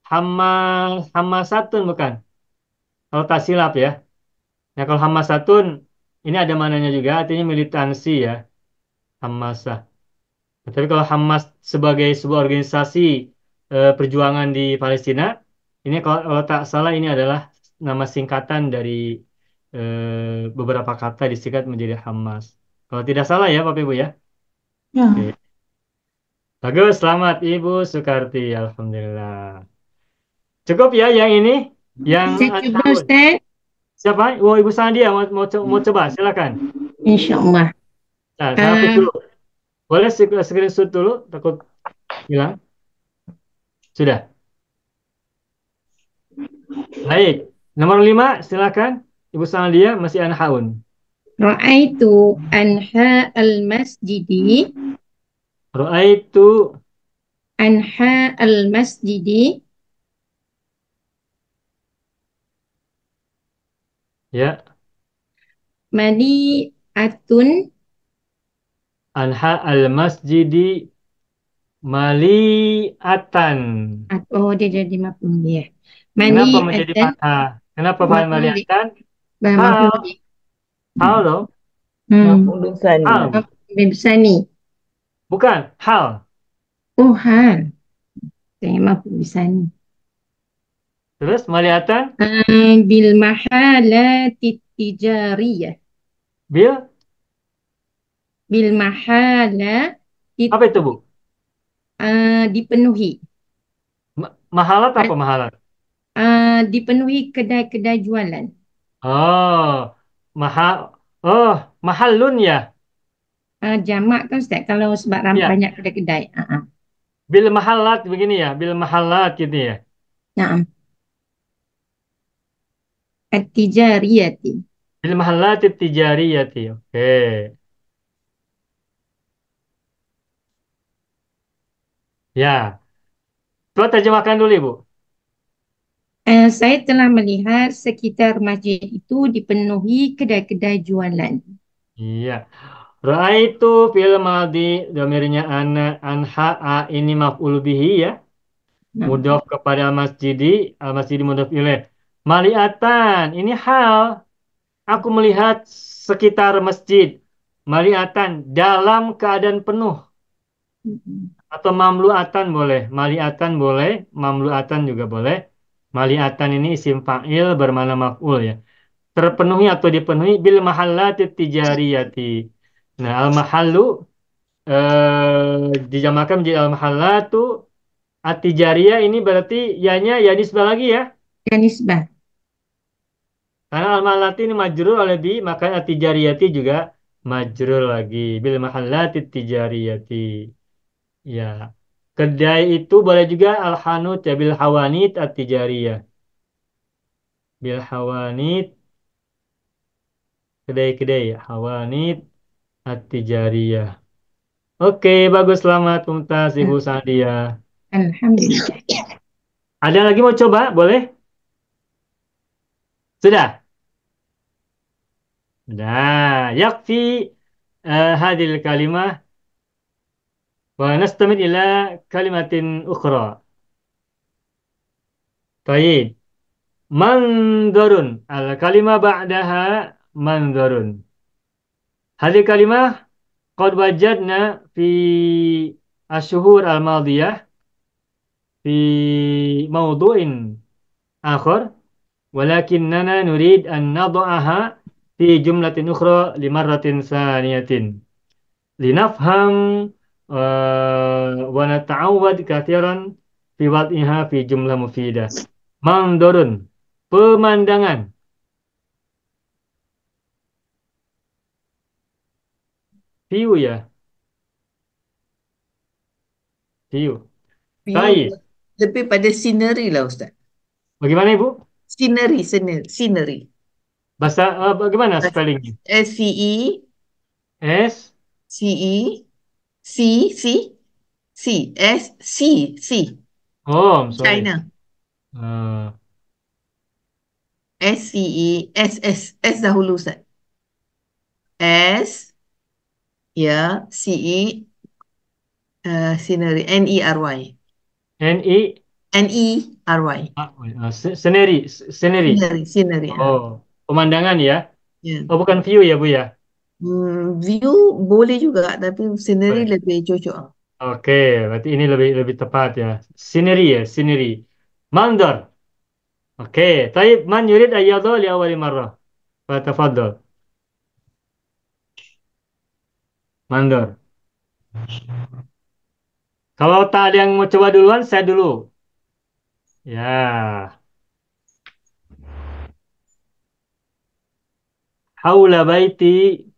Hamasatun bukan. Kalau tak silap ya. Nah, kalau Hamasatun ini ada mananya juga, artinya militansi ya, Hamasah. Nah, tapi kalau Hamas sebagai sebuah organisasi perjuangan di Palestina, ini kalau tak salah ini adalah nama singkatan dari beberapa kata disingkat menjadi Hamas. Kalau tidak salah ya, Bapak Ibu ya. Ya. Oke. Bagus, selamat Ibu Sukarti, Alhamdulillah. Cukup ya yang ini, yang Saya cuba tahun. Ustaz. Siapa? Oh, Ibu Sandia mau coba, silakan. InsyaAllah. Nah, saya hapus Uh, dulu. Boleh screenshot dulu, takut hilang. Sudah. Baik. Nomor 5, silakan. Ibu Sandia masih Anhaun. Ra'aitu anha al-masjidi Ra'aitu anha al-masjidi ya mali'atun. anha al-masjidi mali'atan. Oh, dia jadi maf'ul dia. Kenapa menjadi Mali'atan fathah? Kenapa fathah maf'ul dia. mali'atan? Maf'ul Hal, dia. hal loh. Maf'ulun tsani. Hal, Bisani. bukan hal. Oh, hal. Saya maf'ul bisani. Terus mali'atan Bil mahalati tijariyah. bil Bil mahala apa itu, Bu? dipenuhi. Mahalat apa mahalat? Dipenuhi kedai-kedai jualan. Oh, mahal. Oh, mahalun ya. Jamak kan Ustaz kalau sebab Ya, banyak kedai-kedai. bil mahalat begini ya, bil mahalat gitu ya. Naam. At-tijariyati. Bil mahalat tijariyati. Oke. Ya. Coba terjemahkan dulu, Ibu. Saya telah melihat sekitar masjid itu dipenuhi kedai-kedai jualan. Iya. Ra'aitu fil madi dhamirnya ana anha a ini maf'ul bihi ya. Naam. Mudhaf kepada al-masjidi mudhaf ilaih. Maliatan, ini hal. Aku melihat sekitar masjid. Maliatan dalam keadaan penuh. Atau mamluatan boleh. Maliatan boleh. Mamluatan juga boleh. Maliatan ini isim fa'il bermakna maf'ul ya. Terpenuhi atau dipenuhi bil mahallati tijariyati. Nah, al mahallu dijamakan menjadi al mahallatu at-tijariyah ini berarti yanya ya nisbah lagi ya. Dan nisbah. Karena al mahallati ini majrur oleh bi, maka at-tijariyati juga majrur lagi bil mahallati tijariyati. Ya. Kedai itu boleh juga al-hanut ya bil hawanit at-tijariyah. Bil hawanit kedai-kedai ya, hawanit at-tijariyah. Oke, bagus, selamat Mumtaz Ibu Sadia. Alhamdulillah. Ada lagi mau coba? Boleh? Sudah? Nah, yakfi hadil kalimah wa nastamid ila kalimatin ukhra. Baik. Manzarun. Al kalimah ba'daha manzarun. Hadil kalimah qad wajadna fi asyhur al-madiyah fi mawdu'in akhar ولكننا نريد أن نضعها في جملة أخرى لمرة ثانية لنفهم ونتعود كثيرا في وضعها في جملة مفيدة. منظر pemandangan. View ya, view. View Baik. lebih pada scenery lah Ustaz. Bagaimana Ibu? Scenery. Bahasa bagaimana spellingnya? S-C-E, S C-E, C, C, C, S, C, C, Oh, I'm sorry. China. Uh, S-C-E, S, S, S dahulu Ustaz. S, ya, C-E, scenery, N-E-R-Y. N-E N-E-R-Y. scenery. Scenery. Oh, pemandangan ya. Ya. Oh, bukan view ya, Bu ya. View boleh juga, tapi scenery Boleh. lebih cocok. Oke, berarti ini lebih tepat ya. Scenery. Mandor. Oke, طيب من يريد أن يضع لأول مرة؟ فتفضل. Mandor. Kalau tak ada yang mau coba duluan, saya dulu. Ya. Haula baiti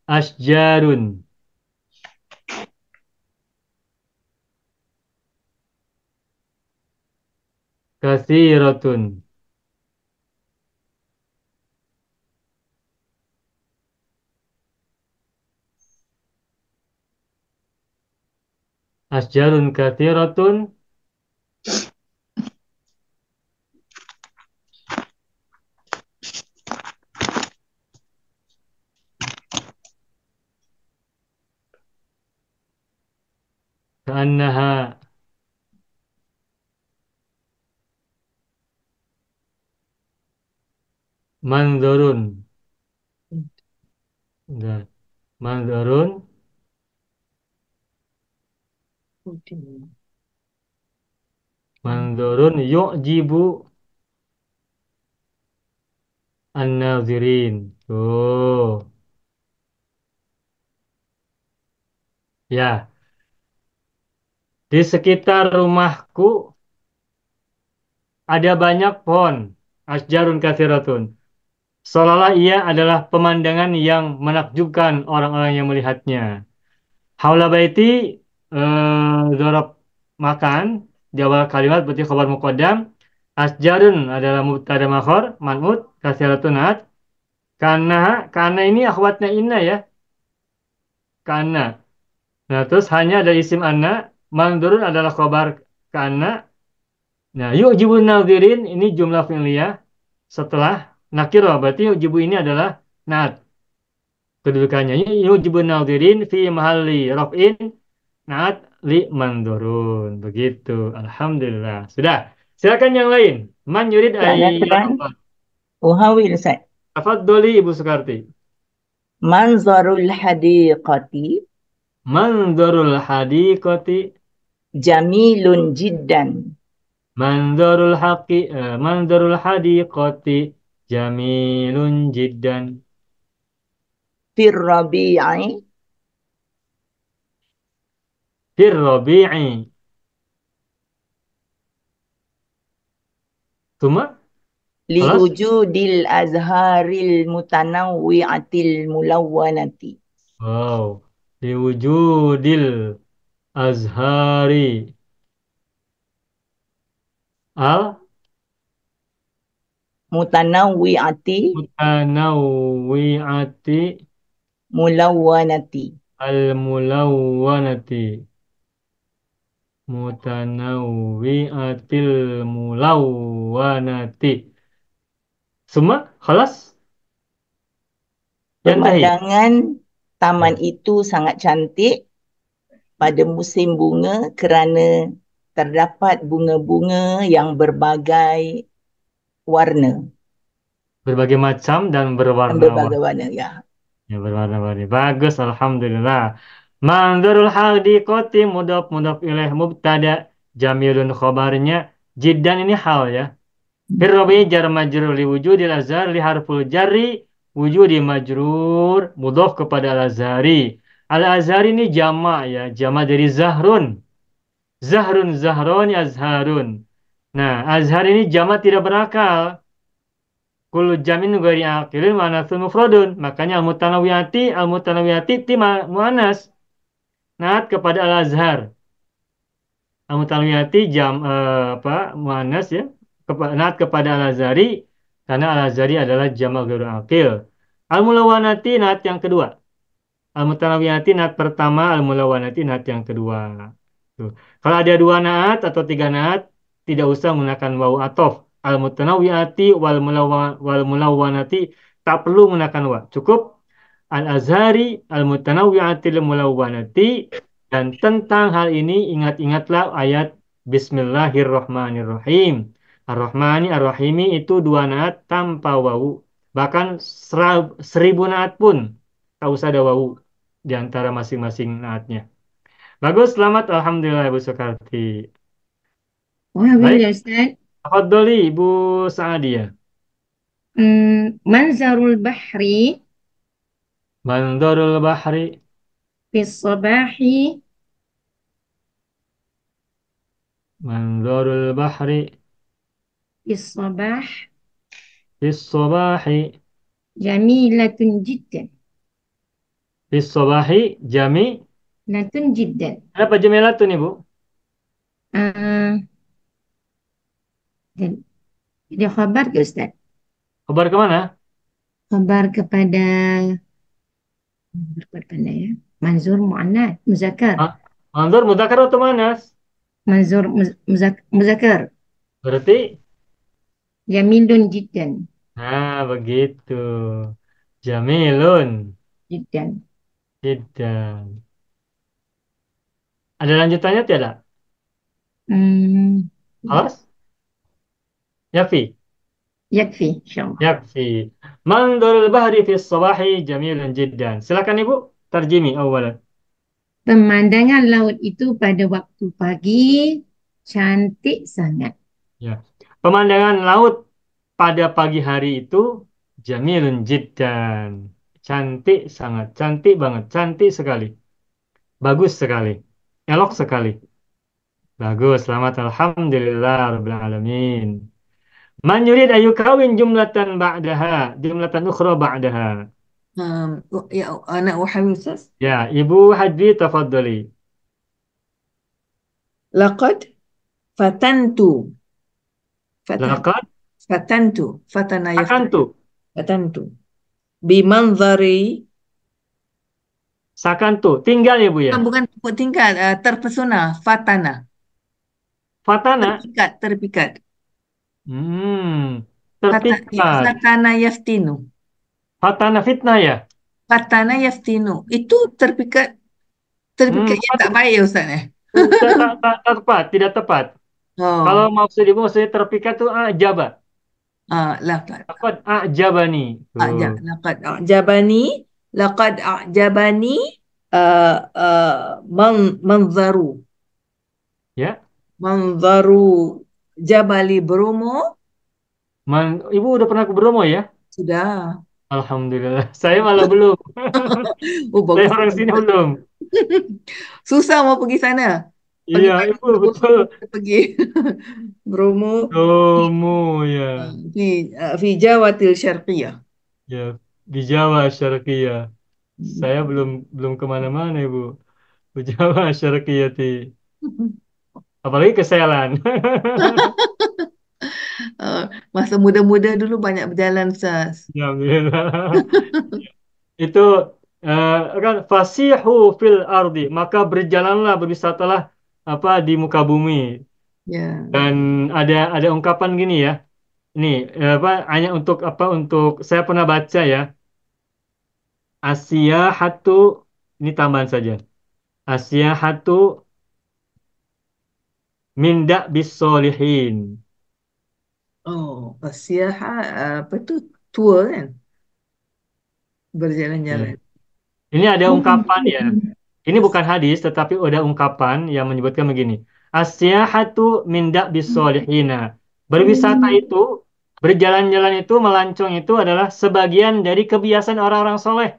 asjarun. Kathiratun. Asjarun kathiratun. كأنها منظر. ده. منظر يعجب الناظرين. Oh, ya. Di sekitar rumahku ada banyak pohon. Asjarun kathiratun. Seolah-olah ia adalah pemandangan yang menakjubkan orang-orang yang melihatnya. Haula baiti dzarab makan di awal kalimat berarti khabar muqaddam. Asjarun adalah mubtada makhor man'ut katsiratun at. Karena ini akhwatnya inna ya. Karena. Nah, terus hanya ada isim anna, mandurun adalah khabar karena. Nah, yu'jibun nadhirin ini jumlah fi'liyah setelah nakirah berarti yu'jibu ini adalah na'at. Kedudukannya yujibun nadhirin fi mahalli raf'in na'at li mandurun. Begitu. Alhamdulillah. Sudah. Silakan yang lain. Man yurid Soalan depan. Uhawil Ustaz. Tafadholi Ibu Sukarti. Manzarul hadiqati Manzarul hadiqati jamilun jiddan manzarul hadiqati jamilun jiddan fir rabi'i fir rabi'i. Tuma liwujudil azharil mutanawwi'atil mulawwanati. Wow. Liwujudil azhari al Mutanawwi'ati mutanawwi'ati mulawwanati. al mulawwanati mutanawwi'atil mulawwanati. Semua khalas? Yantahi. Pemandangan taman itu sangat cantik pada musim bunga kerana terdapat bunga-bunga yang berbagai warna. Berbagai macam dan Berbagai berwarna-warni. warna, ya. Ya, berwarna-warni. Bagus, alhamdulillah. Manzurul hadiqati mudhaf mudhaf ilaih mubtada, jamilun khobarnya, jiddan ini hal ya. Firrobi jar majrur li wujudil azhar li harful jarri wujudi majrur mudhaf kepada al-azhari. Al-azhari ini jama ya, jama dari zahrun. Zahrun zahroni azharun. Nah, azhar ini jama tidak berakal. Kullu jamin ghairi aqilin wa anasun mufradun. Makanya al-mutanawiyati ti muannas. Naat kepada al-azhar. Al-mutanawiyati apa muannas ya. Naat kepada al-azhari karena al-azhari adalah jama' ghairu aqil. Al-mulawwanati naat yang kedua. Al-mutanawiyati naat pertama, al-mulawwanati naat yang kedua. Tuh. Kalau ada dua naat atau tiga naat, tidak usah menggunakan wawu atof. Al-mutanawiyati wal mulawwanati tak perlu menggunakan wa. Cukup al-azhari, al-mutanawiyati, al-mulawwanati. Dan tentang hal ini ingat-ingatlah ayat Bismillahirrahmanirrahim. Ar-Rahmani, Ar-Rahimi itu dua naat tanpa wawu. Bahkan 1000 naat pun tak usah ada wawu di antara masing-masing naatnya. Bagus, selamat. Alhamdulillah, Ibu Soekarti. Wah, Baik, bila Ustaz. tafadholi Ibu Sa'adiyah. Manzarul bahri Manzarul bahri, fis sabahi manzarul bahri, fis sabah fis sabahi, jamilatun jiddan. fis sabahi, jami. Latun jiddan. Apa jamilatun, Ibu? Ah, jadi jadi khabar ke Ustaz? Kabar kemana? Khabar kepada ya. Manzur muannats, muzakkar. Ah, manzur mudzakkar atau muannas? Manzur muzakkar. Berarti, Jamilun jiddan. nah begitu. Jamilun, Jiddan. jiddan. Ada lanjutannya tidak? Hmm, Alas? Yakfi. yakfi, insyaallah. Yakfi. Manzarul bahri fis sabahi jamilun jiddan. Silakan Ibu, terjemi awalan. Pemandangan laut itu pada waktu pagi cantik sangat. Ya. Pemandangan laut pada pagi hari itu jamilun jiddan. Cantik sangat, cantik banget, cantik sekali. Bagus sekali. Elok sekali. Bagus, selamat alhamdulillah rabbil alamin. Man yurid ayukawin jumlatan ba'daha, jumlatan ukhra ba'daha. Ya, anak wahai Ustaz. Ya, Ibu Hajri tafadhali. Laqad fatantu. Fatan, Laqad fatantu. Fatana yaftan. sakantu. Fatantu. Bimanzari. Sakantu. Tinggal Ibu ya. Bukan tinggal, terpesona. Fatana. Fatana. Terpikat, terpikat. Terpikat. Fatana yaftinu. Fatana fitnah ya. Fatana yaftinu. Itu terpikat. Terpikatnya tak baik ya Ustaz eh? Tak tepat, tidak tepat. Kalau Oh, maksud Ibu maksudnya terpikat itu ajaba. laqad. Laqad ajabani. Laqad a'jabani. Laqad a'jabani manzaru. Ya. Manzaru Jabali Bromo. Ibu udah pernah ke Bromo ya? Sudah. Alhamdulillah. Saya malah belum. Oh, Saya bagus. orang sini belum. Susah mau pergi sana. Iya, Pagi-pagi Ibu betul. pergi. Bromo Bromo ya. fi Jawatil Syarqiyah. Ya, di Jawa Syarqiyah. Saya belum kemana-mana Ibu. Di Jawa Syarqiyah. Apalagi ke Selan. Masa muda-muda dulu banyak berjalan Ustaz. Alhamdulillah. Itu kan fasihu fil ardi, maka berjalanlah berwisatalah apa di muka bumi. Ya. Dan ada ungkapan gini ya. Ini apa hanya untuk apa untuk saya pernah baca ya. Hatu ini tambahan saja. Hatu minda bis solihin. Oh, siaha apa tu tour kan? Ya. Berjalan-jalan. Ini ada ungkapan ya. Ini bukan hadis, tetapi ada ungkapan yang menyebutkan begini. As-siyahatu min da'bis solihina. Berwisata itu, berjalan-jalan itu, melancong itu adalah sebagian dari kebiasaan orang-orang soleh.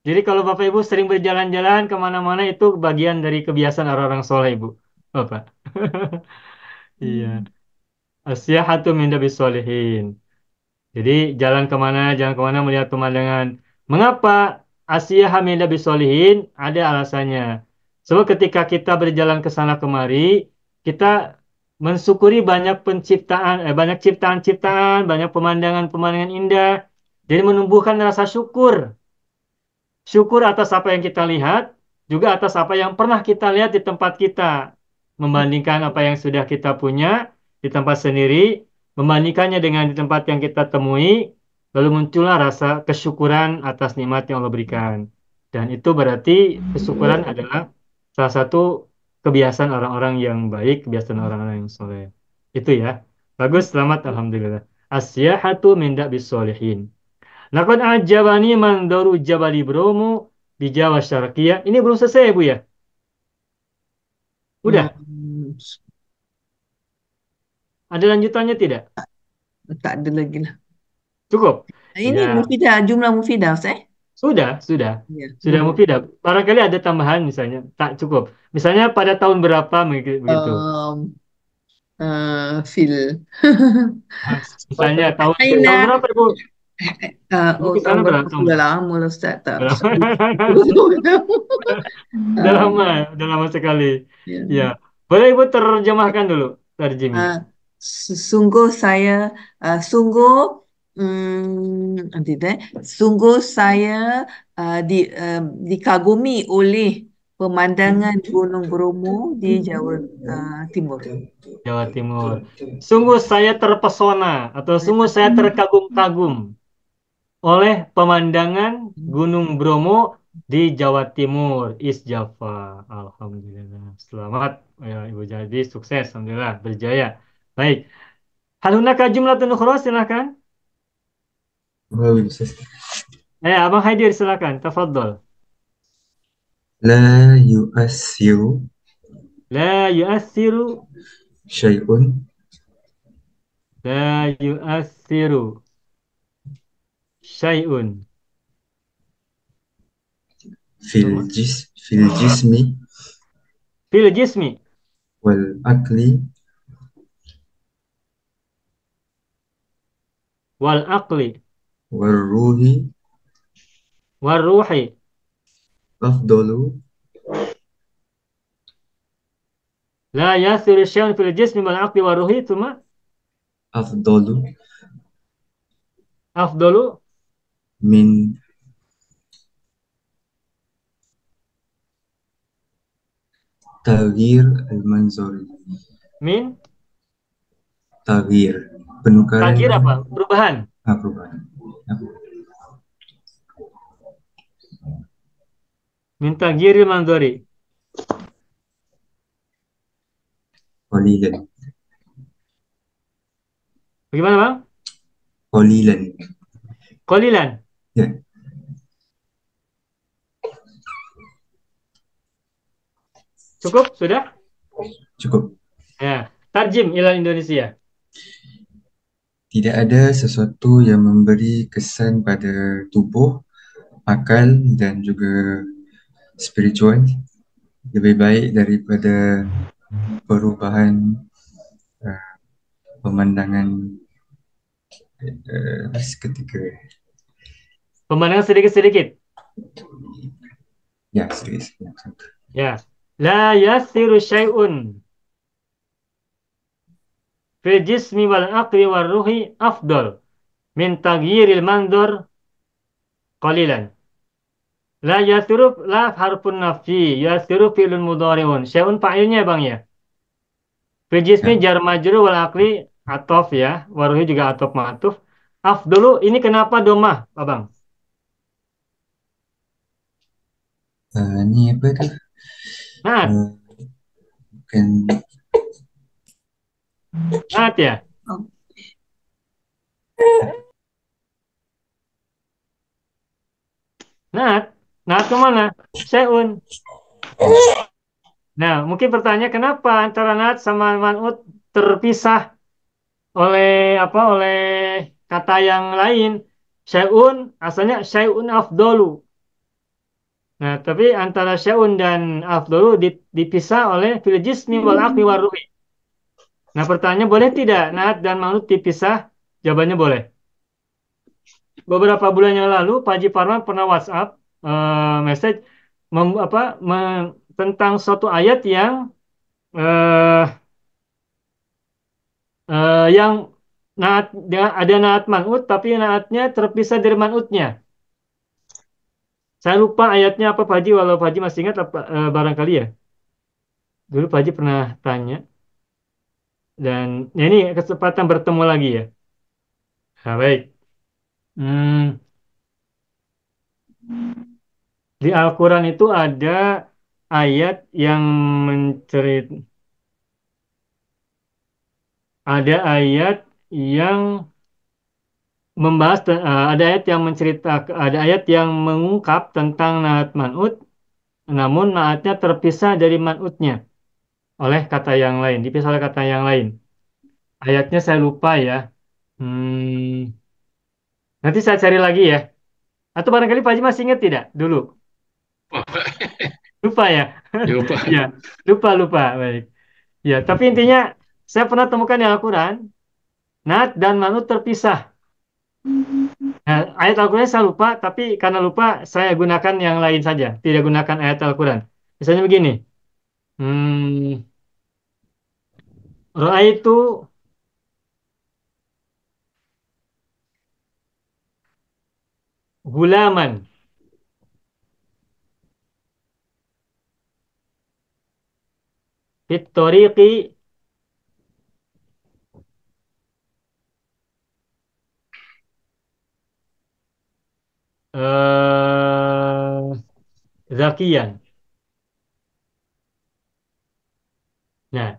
Jadi kalau Bapak Ibu sering berjalan-jalan kemana-mana itu bagian dari kebiasaan orang-orang soleh, Ibu. Bapak. Iya. As-siyahatu min da'bis solihin. Jadi jalan kemana melihat pemandangan. Mengapa Asia Hamidah Bisolihin? Ada alasannya. Sebab ketika kita berjalan ke sana kemari, kita mensyukuri banyak penciptaan, banyak ciptaan-ciptaan, banyak pemandangan-pemandangan indah. Jadi menumbuhkan rasa syukur. Syukur atas apa yang kita lihat, juga atas apa yang pernah kita lihat di tempat kita. Membandingkan apa yang sudah kita punya di tempat sendiri, membandingkannya dengan di tempat yang kita temui, lalu muncullah rasa kesyukuran atas nikmat yang Allah berikan. Dan itu berarti kesyukuran adalah salah satu kebiasaan orang-orang yang baik, kebiasaan orang-orang yang soleh. Itu ya. Bagus, selamat, Alhamdulillah. Asyahatu min da'bis solihin. Laqad ajabani mandaru Jabali Bromo di Jawa Syarqiyah. Ini belum selesai, Bu ya? Udah? Hmm, Ada lanjutannya tidak? tak ada lagi lah. Cukup? Ini Ya, mufidah, jumlah mufidah, Ustaz. sudah. Ya. Sudah mufidah. Barangkali ada tambahan misalnya. Tak cukup. Misalnya pada tahun berapa begitu. Um, fil. Misalnya tahun Aina. berapa, Bu? Ibu Oh, ke sana tahun berapa? berapa? Sudah lama lah, Ustaz. Tak. Udah lama, udah lama sekali. Ya. Ya. Boleh Ibu terjemahkan dulu, terjemah. Sungguh saya, sungguh, nanti deh, sungguh saya dikagumi oleh pemandangan Gunung Bromo di Jawa Timur. Jawa Timur. Sungguh saya terpesona atau sungguh saya terkagum-kagum oleh pemandangan Gunung Bromo di Jawa Timur, East Java. Alhamdulillah. Selamat ya, Ibu jadi sukses, alhamdulillah berjaya. Baik. Hal hunaka jumlatun ukhra, silakan. Bagus. Abang Haidir silakan. Tafadhol. La yu'assiru La yu'assiru syai'un la yu'assiru syai'un fil jismi fil jismi wal akli wal aqli wal ruhi wal ruhi afdalu la yu'assiru syai'un fil jismi wal aqli wal ruhi thumma afdalu afdalu min taghyir al-manzari. min Taghyir, penukaran. taghyir apa? Perubahan. Perubahan. Min taghyiril manzari. Qalilan. Bagaimana, Bang? Qalilan. Qalilan. Ya. Cukup? Sudah? Cukup. Ya. Tarjim ila Indonesia. Tidak ada sesuatu yang memberi kesan pada tubuh, akal dan juga spiritual lebih baik daripada perubahan pemandangan seketika. Pemandangan sedikit-sedikit. Ya, sedikit. Ya. La yasiru syai'un fil jismi wal aqli wal ruhi afdal min taghyiril manzar qalilan. La yasiru la harfun nafsi yasiru fi'lun mudhari'un. Syai'un fa'ilnya, Bang ya. Fil jismi Ya. jar majrur wal aqli atof ya. Wal ruhi juga atof ma'tuf. Afdalu ini kenapa domah, Abang? Ini apa tu? Naat. Bukan. Naat ya. Naat. Naat kemana? Syai'un. Nah, mungkin pertanyaan kenapa antara naat sama man'ut terpisah oleh apa? Oleh kata yang lain. Syai'un asalnya syai'un afdolu. Nah, tapi antara syai'un dan afdolu dipisah oleh fil jismi wal aqli war ruhi. Nah, pertanyaan boleh tidak naat dan man'ut dipisah? Jawabannya boleh. Beberapa bulan yang lalu, Pak Haji Farman pernah WhatsApp message tentang suatu ayat eh, yang naat ada naat man'ut tapi naatnya terpisah dari man'utnya. Saya lupa ayatnya apa Pak Haji, walau Pak Haji masih ingat apa, barangkali ya. Dulu Pak Haji pernah tanya dan ya ini kesempatan bertemu lagi ya. Nah, baik. Hmm, di Al-Quran itu ada ayat yang mencerit ada ayat yang ada ayat yang menceritakan ada ayat yang mengungkap tentang naat man'ut namun naatnya terpisah dari man'utnya oleh kata yang lain dipisah oleh kata yang lain ayatnya saya lupa ya. Nanti saya cari lagi ya atau barangkali Pak Haji masih ingat tidak dulu lupa ya. Lupa. Ya lupa lupa baik ya tapi intinya saya pernah temukan di Al-Quran naat dan man'ut terpisah. Nah, ayat Al-Quran saya lupa, tapi karena lupa saya gunakan yang lain saja, tidak gunakan ayat Al-Quran. Misalnya begini, hmm, itu gulaman, fitoriqi, zakian. Nah,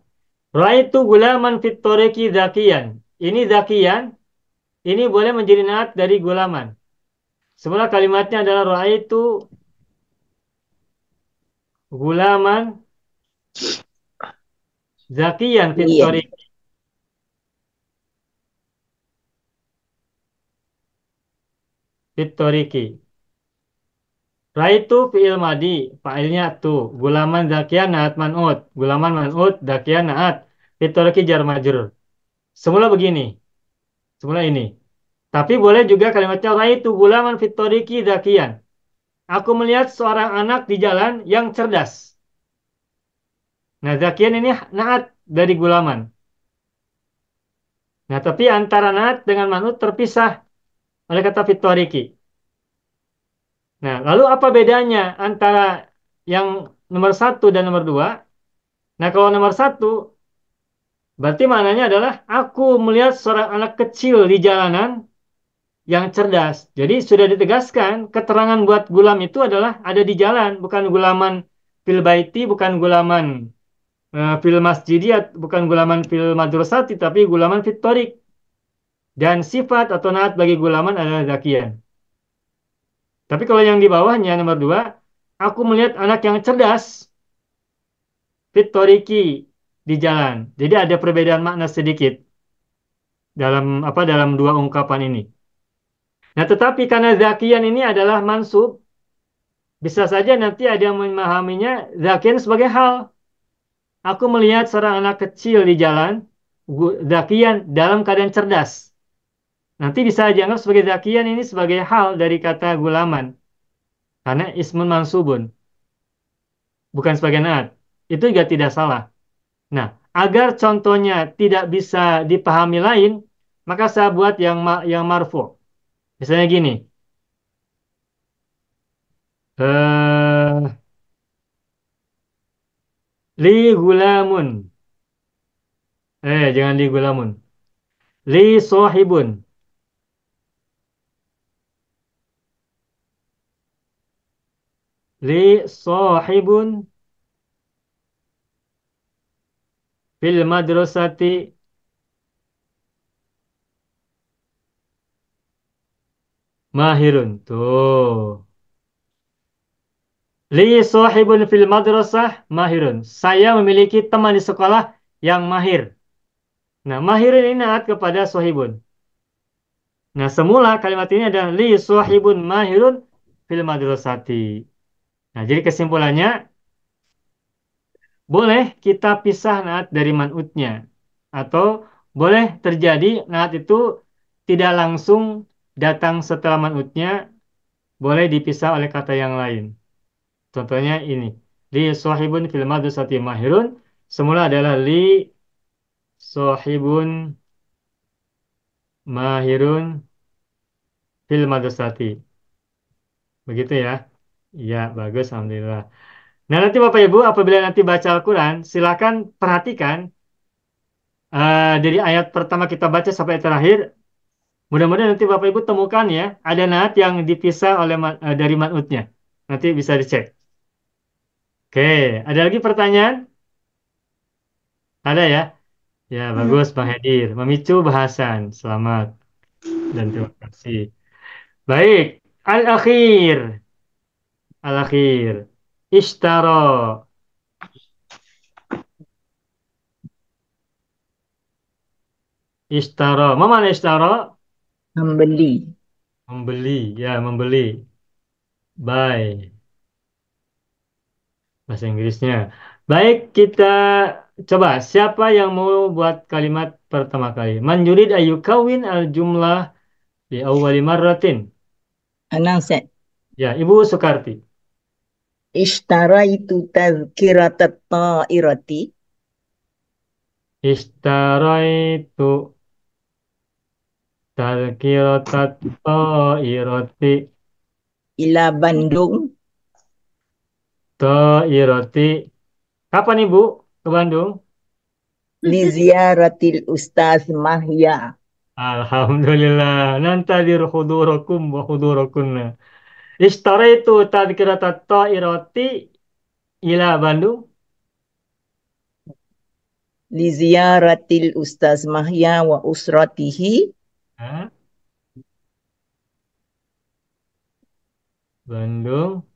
itu gulaman fitoriqi zakian. Ini zakian, ini boleh menjadi naat dari gulaman. Semula kalimatnya adalah itu gulaman zakian Iya. fitoriqi. Raitu fi'il madi, fa'ilnya tuh. Gulaman zakian naat man'ut. Gulaman man'ut zakian naat. Fitorki jar majrur. Semula begini. Semula ini. Tapi boleh juga kalimatnya raitu gulaman fitoriki zakian. Aku melihat seorang anak di jalan yang cerdas. Nah, zakian ini naat dari gulaman. Nah, tapi antara naat dengan man'ut terpisah oleh kata fitoriki. Nah, lalu apa bedanya antara yang nomor satu dan nomor dua? Nah, kalau nomor satu berarti maknanya adalah aku melihat seorang anak kecil di jalanan yang cerdas. Jadi sudah ditegaskan keterangan buat gulam itu adalah ada di jalan, bukan gulaman fil baiti, bukan gulaman fil masjidiyat, bukan gulaman fil madrasati, tapi gulaman fit torik. Dan sifat atau naat bagi gulaman adalah zakian. Tapi kalau yang di bawahnya nomor dua, aku melihat anak yang cerdas fit toriki di jalan. Jadi ada perbedaan makna sedikit dalam dua ungkapan ini. Nah, tetapi karena zakian ini adalah mansub, bisa saja nanti ada yang memahaminya zakian sebagai hal. Aku melihat seorang anak kecil di jalan, zakian dalam keadaan cerdas. Nanti bisa dianggap sebagai zakian ini sebagai hal dari kata gulaman. Karena ismun mansubun, bukan sebagai naat. Itu juga tidak salah. Nah, agar contohnya tidak bisa dipahami lain, maka saya buat yang marfu. Misalnya gini, eh li gulamun. Jangan li gulamun. Li sohibun. Li sohibun fil madrasati mahirun. Tuh. Li sahibun fil madrasah mahirun. Saya memiliki teman di sekolah yang mahir. Nah, mahirun ini naat kepada sahibun. Nah, semula kalimat ini adalah li sahibun mahirun fil madrasati. Nah, jadi kesimpulannya boleh kita pisah naat dari man'utnya. Atau boleh terjadi naat itu tidak langsung datang setelah man'utnya, boleh dipisah oleh kata yang lain. Contohnya ini. Li sahibun fil madrasati mahirun. Semula adalah li sahibun mahirun fil madrasati. Begitu ya. Ya, bagus. Alhamdulillah. Nah, nanti Bapak Ibu, apabila nanti baca Al-Quran, silakan perhatikan dari ayat pertama kita baca sampai terakhir. Mudah-mudahan nanti Bapak Ibu temukan ya, ada naat yang dipisah oleh dari man'utnya. Nanti bisa dicek. Oke, ada lagi pertanyaan? Ada ya? Ya, bagus Bang Hedir. Memicu bahasan. Selamat dan terima kasih. Baik, al-akhir. Al-akhir. Ishtara. Ishtara. Apa mana ishtara? Membeli. Membeli. Ya, membeli. Buy. Bahasa Inggrisnya. Baik, kita coba. Siapa yang mau buat kalimat pertama kali? Man yurid ayyukawin al-jumlah di awwali marratin. Anang set. Ya, Ibu Sukarti. Ishtaraitu tazkiratat ta'irati Ishtaraitu tadhkiratat ta'irati. ila Bandung Ta'irati. Kapan Ibu ke Bandung? li ziyaratil Ustaz Mahya. Alhamdulillah. Nantadir hudurakum wa hudurakunna. Ishtaraitu tadhkiratat ta'irati ila Bandung. Li ziyaratil Ustaz Mahya wa usratihi Hah? Bandung.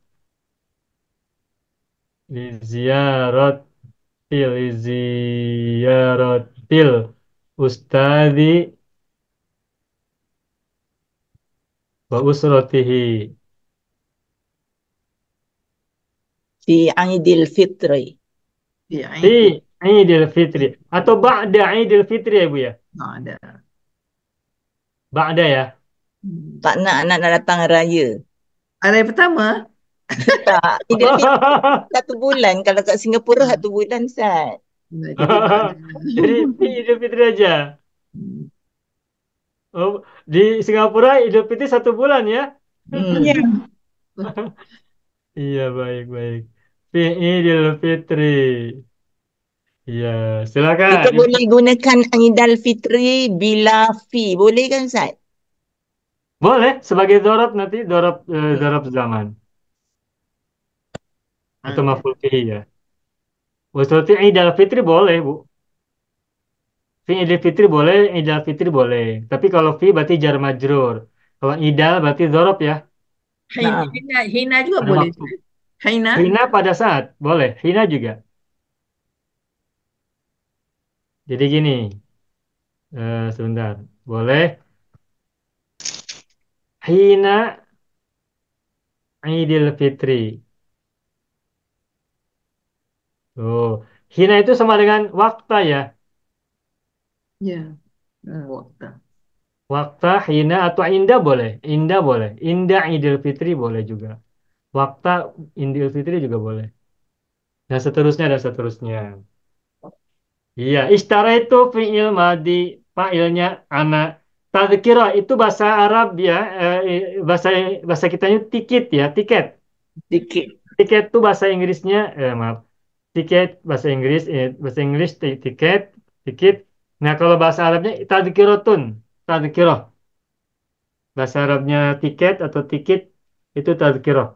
Li ziyaratil ustadi wa usratihi. fi Aidil Fitri. Ya, Fi Idul Fitri. Atau ba'da Idul Fitri ya Bu ya? ada. Ba'da ya? Tak nak datang raya. Ada yang pertama? Tak, Idul Fitri 1 bulan. Kalau kat Singapura 1 bulan, Sat. Jadi ada. Jadi fi Idul Fitri aja. Oh, di Singapura Idul Fitri 1 bulan ya? Hmm. Ya. Iya, baik-baik. Fi Idul Fitri. Iya, silakan. Kita boleh gunakan Aidil Fitri bila fi. Boleh kan, Sat? Boleh sebagai dorob nanti dorob zaman atau maf'ul bihi ya. Wasrati Idul Fitri boleh Bu. Fi Idul Fitri boleh, Idul Fitri boleh. Tapi kalau fi berarti jar majrur. Kalau idal berarti dorob ya. Nah. Hina juga Ada boleh. waktu. Hina. Hina pada saat boleh. Hina juga. Jadi gini, sebentar. Boleh. Hina Idul Fitri. Oh, hina itu sama dengan waktu ya. Ya. Waktu. Waktu, hina atau indah boleh. Indah boleh. Indah Idul Fitri boleh juga. Waktu Idul Fitri juga boleh. Dan seterusnya. Iya, ishtara itu fi'il madi, fa'ilnya ana. Tadhkirah itu bahasa Arab ya, bahasa bahasa kitanya tiket ya, tiket. Dikit. Tiket itu bahasa Inggrisnya, maaf. Tiket bahasa Inggris tiket, tiket. Nah, kalau bahasa Arabnya tadhkiratun, tadhkirah. Bahasa Arabnya tiket atau tikit itu tadhkirah.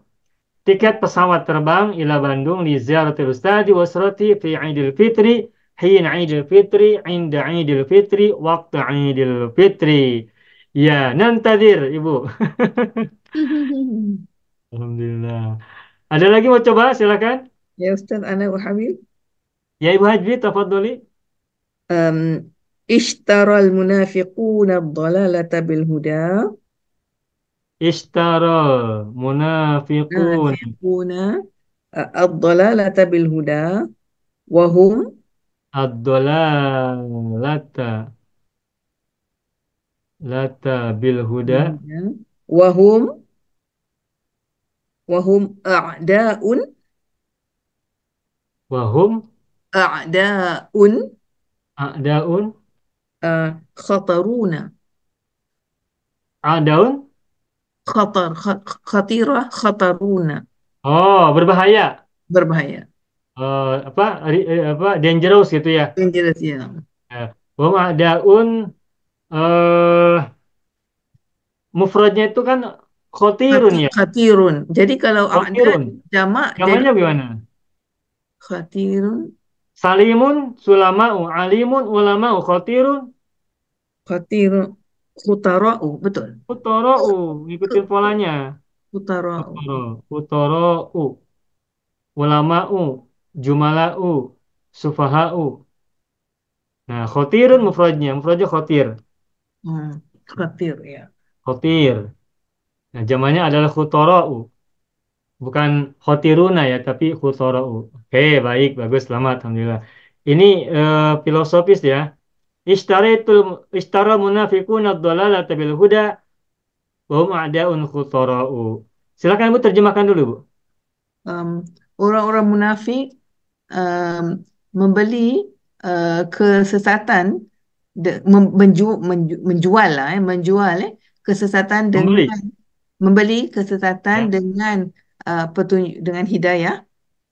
Tiket pesawat terbang ila Bandung li ziyaratil ustadi wasrati fi Idul Fitri, hin Idul Fitri, inda Idul Fitri, waktu Idul Fitri. Ya, nantadir Ibu. Alhamdulillah. Ada lagi mau coba? Silakan. Ya Ustaz, ana uhamil. Ya Ibu Hajri, tafadholi. اشترى المنافقون الضلالة بالهدى. Ishtara munafiqun المنافقون الضلالة بالهدى وهم ad-dalalata lata bil huda بالهدى وهم wahum أعداء a'daun خطرون a'daun خطرون oh berbahaya. berbahaya. Apa dangerous gitu ya. Dangerous ya. Wahum a'daun eh mufradnya itu kan khotirun ya. Khatirun. Jadi kalau a'da Khotirun. jamak jadi Namanya gimana? khatirun, Salimun sulama'u alimun ulama'u khotirun khatirun, khutara'u, betul. futora'u ngikutin polanya. Khutara'u. Futora'u ulama'u jumala'u sufaha'u. Nah, khotirun mufradnya khotir. Khatir ya. Khotir. Nah, jamannya adalah khutora'u. Bukan khotiruna ya, tapi khutora'u. Oke, baik, bagus, selamat, alhamdulillah. Ini filosofis ya. Ishtaritul ishtara munafiquna ad-dalalata bil huda wa hum a'da'un khutora'u. Silakan Bu terjemahkan dulu, Bu. Um, Orang-orang munafik membeli kesesatan menjual lah menjual kesesatan Membeli dengan membeli kesesatan ya. dengan petunjuk dengan hidayah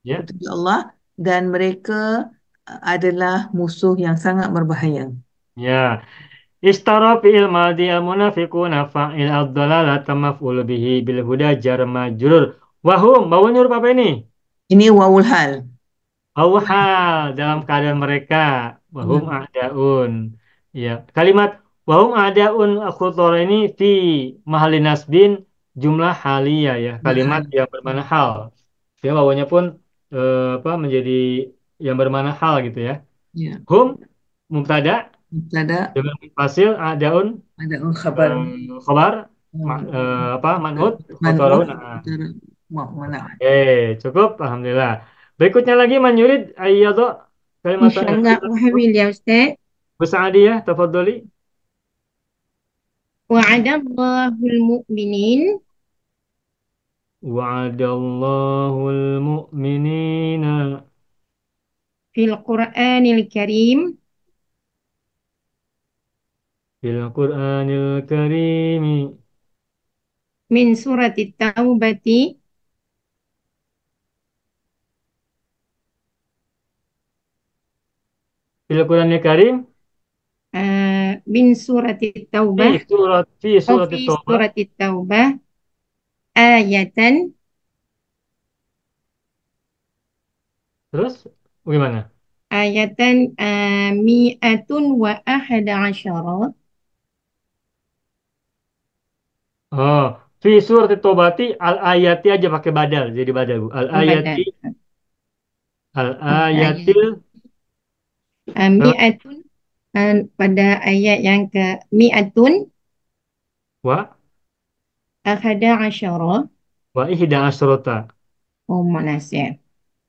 Ya. petunjuk Allah, dan mereka adalah musuh yang sangat berbahaya. Ya. Ishtara fi'il madhi al-munafiquna fa'il ad-dalalata maf'ul bihi bil huda jar majrur. Wahum, bawanya huruf apa ini? Ini wawul hal. Auhal dalam keadaan mereka. Wahum Ya, a'daun. Ya. Kalimat wahum a'daun akhutara ini fi mahali nasbin jumlah haliyah ya. Kalimat hal. yang bermakna hal. Ya, wawunya pun apa menjadi yang bermakna hal gitu ya. Ya, Hum mubtada mubtada dengan fasil a'daun ada khabar khobar apa manhut man'ut khotorun nah. mana. Oke cukup alhamdulillah berikutnya lagi man yurid ayyadha kalimatan InsyaAllah uhamil ya Ustaz. Bu Sa'adiyah tafadhali Wa'adallahul mu'minin wa'adallahul mu'minina fil Qur'anil Karim fil Qur'anil karimi min surati Taubati fil Qur'anil karim min surati fi Taubah surat fi Taubah surati Taubah ayatan terus bagaimana ayatan mi'atun wa ahada asyara oh fi surat Taubati al ayati aja pakai badal jadi badal Bu al ayati badan al ayat ayatil mi'atun pada ayat yang ke mi'atun wa ahada asyara wa ihda asrota oh manasya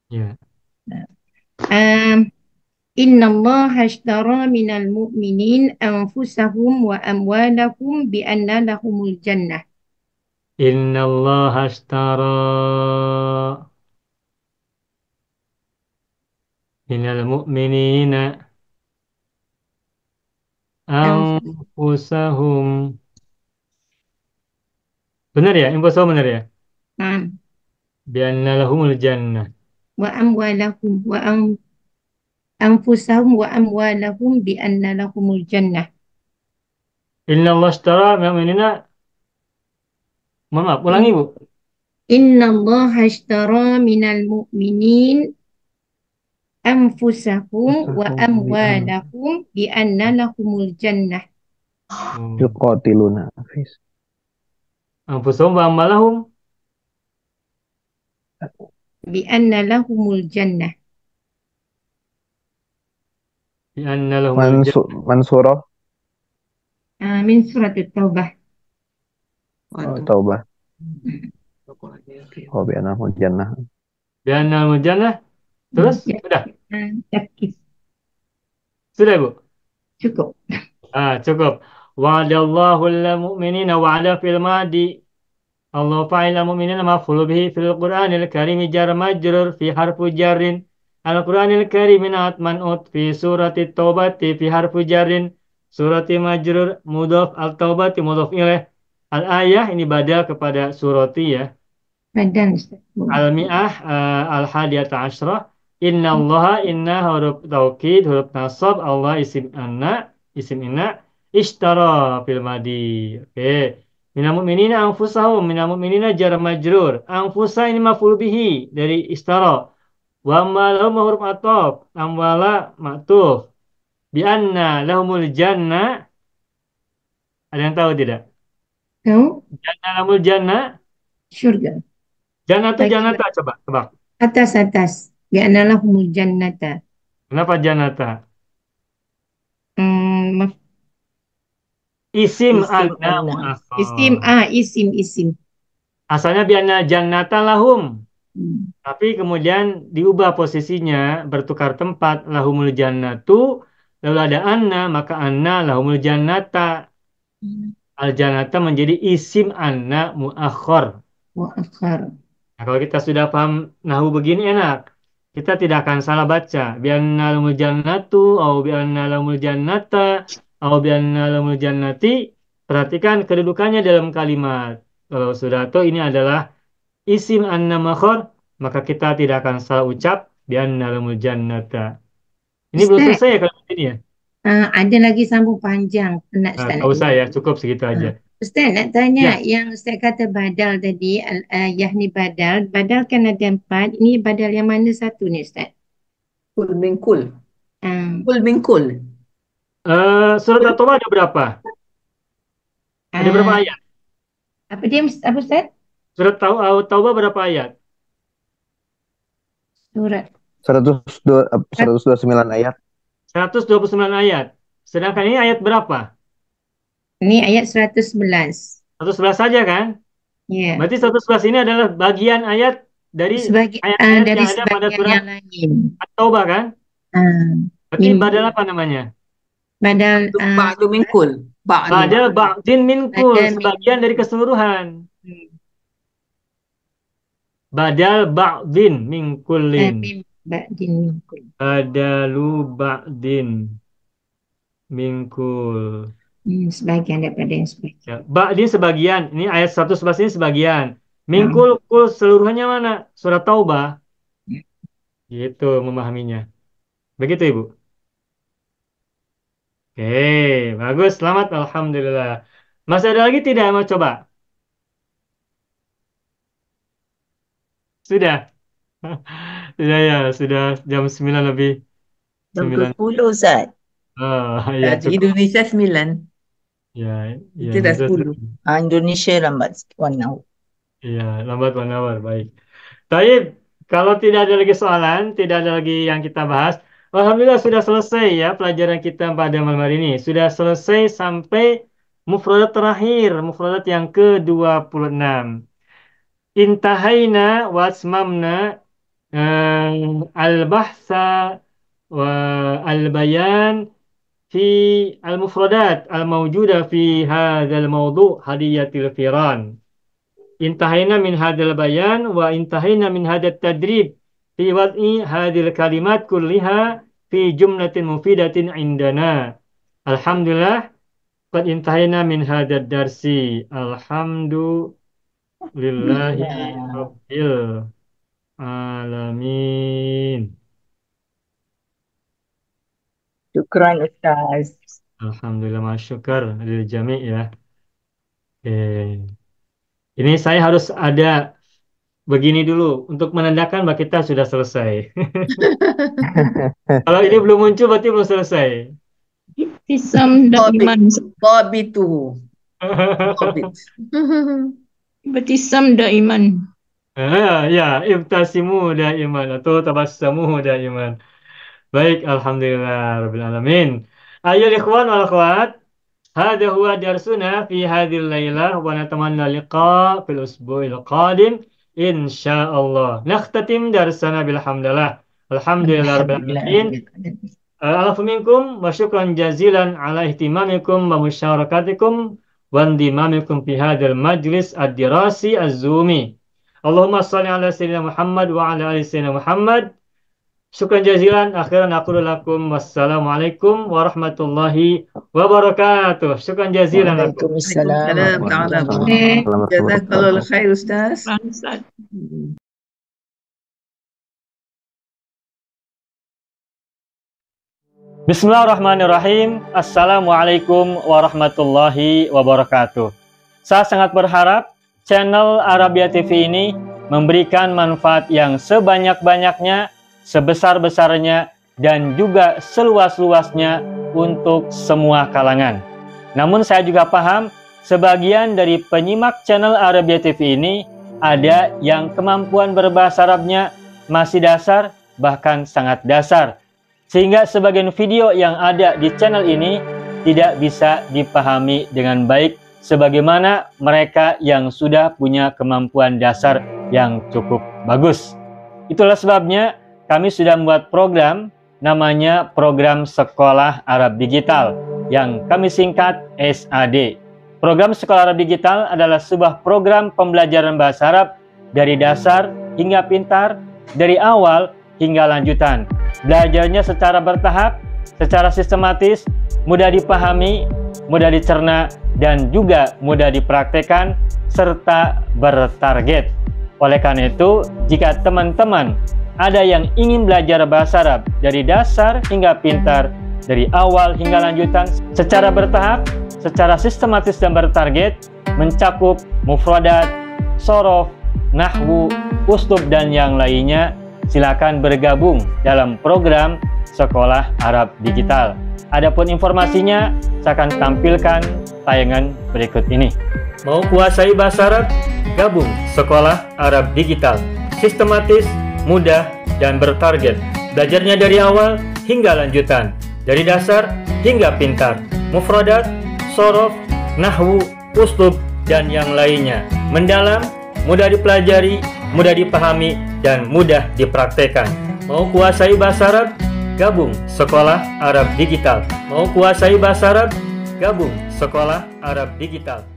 ya Inna Allah ashtara minal mu'minin anfusahum wa amwalahum bi anna lahumul jannah. innallaha ashtara minal mu'minina anfusahum benar ya anfusahum benar ya Anfusahum bianna lahumul jannah wa amwalahum anfusahum wa amwalahum bi anna lahumul jannah. innallaha ashtara minal mu'minina maaf ulangi Bu Inna Allah ashtara minal mu'minin anfusahum wa amwalahum bi anna lahumul jannah. yuqatiluna anfusahum wa amwalahum بأن لهم الجنة بأن لهم الجنة Mansurah. من سورة التوبة. Taubah. Oh, bi'annahu jannah. بأن لهم الجنة. Terus? Ya, Sudah? takis. Sudah, Bu? Cukup. Cukup. Wa'adallahu al-mu'minina wa'ada fil madi. Allah fa'ila mu'minina maf'ulu bihi fil Qur'anil karim jar majrur fi harfu jarrin. Al-Qur'anil karim atman ut fi surati taubati fi harfu jarrin. Surati majrur mudhaf al-taubati mudhaf ilaih. Al-ayah ini badal kepada surati ya. Badan Ustaz. Al-mi'ah al-hadiyata asyrah. Inna allaha inna huruf taukid huruf nasab Allah isim anna isim inna ishtara fil madi. Oke. Minal mu'minina anfusahum minal mu'minina jar majrur. Anfusa ini maf'ul bihi dari ishtara. Wa amwalahum huruf ataf. Amwala ma'tuf. Bi anna lahumul jannah. Ada yang tahu tidak? Tahu? Jannah lahumul jannah. Syurga. Jannah itu Bagi jannata coba tebak. atas. Bi'anna lahumul jannata. Kenapa jannata? Hmm, Isim Isim anna anna. mu'akhar. isim. Asalnya bi'anna jannata lahum. Hmm. Tapi kemudian diubah posisinya, bertukar tempat lahumul jannatu. Lalu ada anna, maka anna lahumul jannata. Al jannata menjadi isim anna mu'akhar. Wa akhar. Nah, kalau kita sudah paham nahu begini enak. Kita tidak akan salah baca. Bi'anna lahumul jannatu, atau bi'anna lahumul jannata, atau bi'anna lahumul jannati. Perhatikan kedudukannya dalam kalimat. Kalau sudah tahu ini adalah isim anna mu'akhar, maka kita tidak akan salah ucap bi'anna lahumul jannata. Ini belum Ustaz, selesai ya kalau ini ya? ada lagi sambung panjang. Penat Ustaz Tak nak usah dengar. ya, cukup segitu aja. Ustaz nak tanya, Ya, yang Ustaz kata badal tadi, ni badal. Badal kan ada 4. Ini badal yang mana satu ni Ustaz? Kul min kul. Ah, Kul min kul. surat At-Taubah ada berapa? Ada berapa ah, ayat? apa dia Ustaz? Surat Taubah berapa ayat? Surat 129 ayat. 129 ayat. Sedangkan ini ayat berapa? Ini ayat 111. 111 saja kan? Ya. Berarti 111 ini adalah bagian ayat dari ayat-ayat Dari yang ada pada sebagian surat yang lain. At-Taubah kan? Berarti Ini badal apa namanya? badal Ba'du min kul. Ba'du. Badal ba'din minkul, Badal sebagian dari keseluruhan. Badal ba'din minkullin. ba'din minkul. Badalu ba'din minkul. Sebagian daripada yang sebagian. Ya, ba'din sebagian. Ini ayat 111 ini sebagian. Minkul kul seluruhnya mana? Surat Taubah. Gitu memahaminya. Begitu Ibu. Oke, bagus. Selamat. Alhamdulillah. Masih ada lagi tidak yang mau coba? Sudah. Sudah ya, sudah jam 9 lebih. Jam 9. 10 Ustaz. Ya Di cukup. Indonesia 9. Ya, Kita dah 10. Indonesia lambat sikit, 1 hour. Ya, lambat 1 hour. Baik. Taib, kalau tidak ada lagi soalan, tidak ada lagi yang kita bahas. Alhamdulillah sudah selesai ya pelajaran kita pada malam hari ini. Sudah selesai sampai mufradat terakhir, mufradat yang ke-26. Intahaina wasmamna al-bahsa wa al-bayan fi al-mufradat al-mawjuda fi hadzal mawdu' hadiyatil firan. Intahaina min hadzal bayan wa intahaina min hadzal tadrib fi wad'i hadzal kalimat kulliha fi jumlatin mufidatin indana. Alhamdulillah qad intahaina min hadzal darsi. Alhamdulillahi rabbil alamin. Syukran Ustaz. Alhamdulillah masyukar lil jami' ya. Oke. Ini saya harus ada begini dulu untuk menandakan bahwa kita sudah selesai. Kalau ini belum muncul berarti belum selesai. Ibtisam daiman. Babitu. Babit. Ibtisam daiman. Ya, ibtasimu daiman atau tabassamu daiman. Baik, alhamdulillah rabbil alamin. Ayo ikhwan wal akhwat, hada huwa darsuna fi hadhil lailah wa natamanna liqa fil usbu'il qadim insyaallah. Nakhtatim darsana bilhamdulillah. Alhamdulillah rabbil Alhamdulillah. alamin. Alafu minkum wa syukran jazilan ala ihtimamikum wa musyarakatikum wa indimamikum fi hadzal majlis ad-dirasi az-zumi. Allahumma shalli ala sayyidina Muhammad wa ala ali sayyidina Muhammad. Syukran jazilan. Akhiran aqulu lakum wassalamualaikum warahmatullahi wabarakatuh. Syukran jazilan lakum. Waalaikumsalam Waalaikumsalam warahmatullahi ta'ala. Jazakallahu khair Ustaz. wabarakatuh. Bismillahirrahmanirrahim. Assalamualaikum warahmatullahi wabarakatuh. Saya sangat berharap channel Arabia TV ini memberikan manfaat yang sebanyak-banyaknya, sebesar-besarnya, dan juga seluas-luasnya untuk semua kalangan. Namun saya juga paham, sebagian dari penyimak channel Arabia TV ini ada yang kemampuan berbahasa Arabnya masih dasar, bahkan sangat dasar. Sehingga sebagian video yang ada di channel ini tidak bisa dipahami dengan baik sebagaimana mereka yang sudah punya kemampuan dasar yang cukup bagus. Itulah sebabnya kami sudah membuat program namanya Program Sekolah Arab Digital yang kami singkat SAD. Program Sekolah Arab Digital adalah sebuah program pembelajaran bahasa Arab dari dasar hingga pintar, dari awal hingga lanjutan. Belajarnya secara bertahap, secara sistematis, mudah dipahami, mudah dicerna, dan juga mudah dipraktekkan, serta bertarget. Oleh karena itu, jika teman-teman ada yang ingin belajar bahasa Arab dari dasar hingga pintar, dari awal hingga lanjutan, secara bertahap, secara sistematis dan bertarget, mencakup mufradat, sorof, nahwu, uslub, dan yang lainnya, silakan bergabung dalam program Sekolah Arab Digital. Adapun informasinya, saya akan tampilkan tayangan berikut ini. Mau kuasai bahasa Arab? Gabung Sekolah Arab Digital. Sistematis, mudah, dan bertarget. Belajarnya dari awal hingga lanjutan, dari dasar hingga pintar. Mufradat, sorof, nahwu, uslub, dan yang lainnya. Mendalam, mudah dipelajari, mudah dipahami, dan mudah dipraktekkan. Mau kuasai bahasa Arab? Gabung Sekolah Arab Digital. Mau kuasai bahasa Arab? Gabung Sekolah Arab Digital.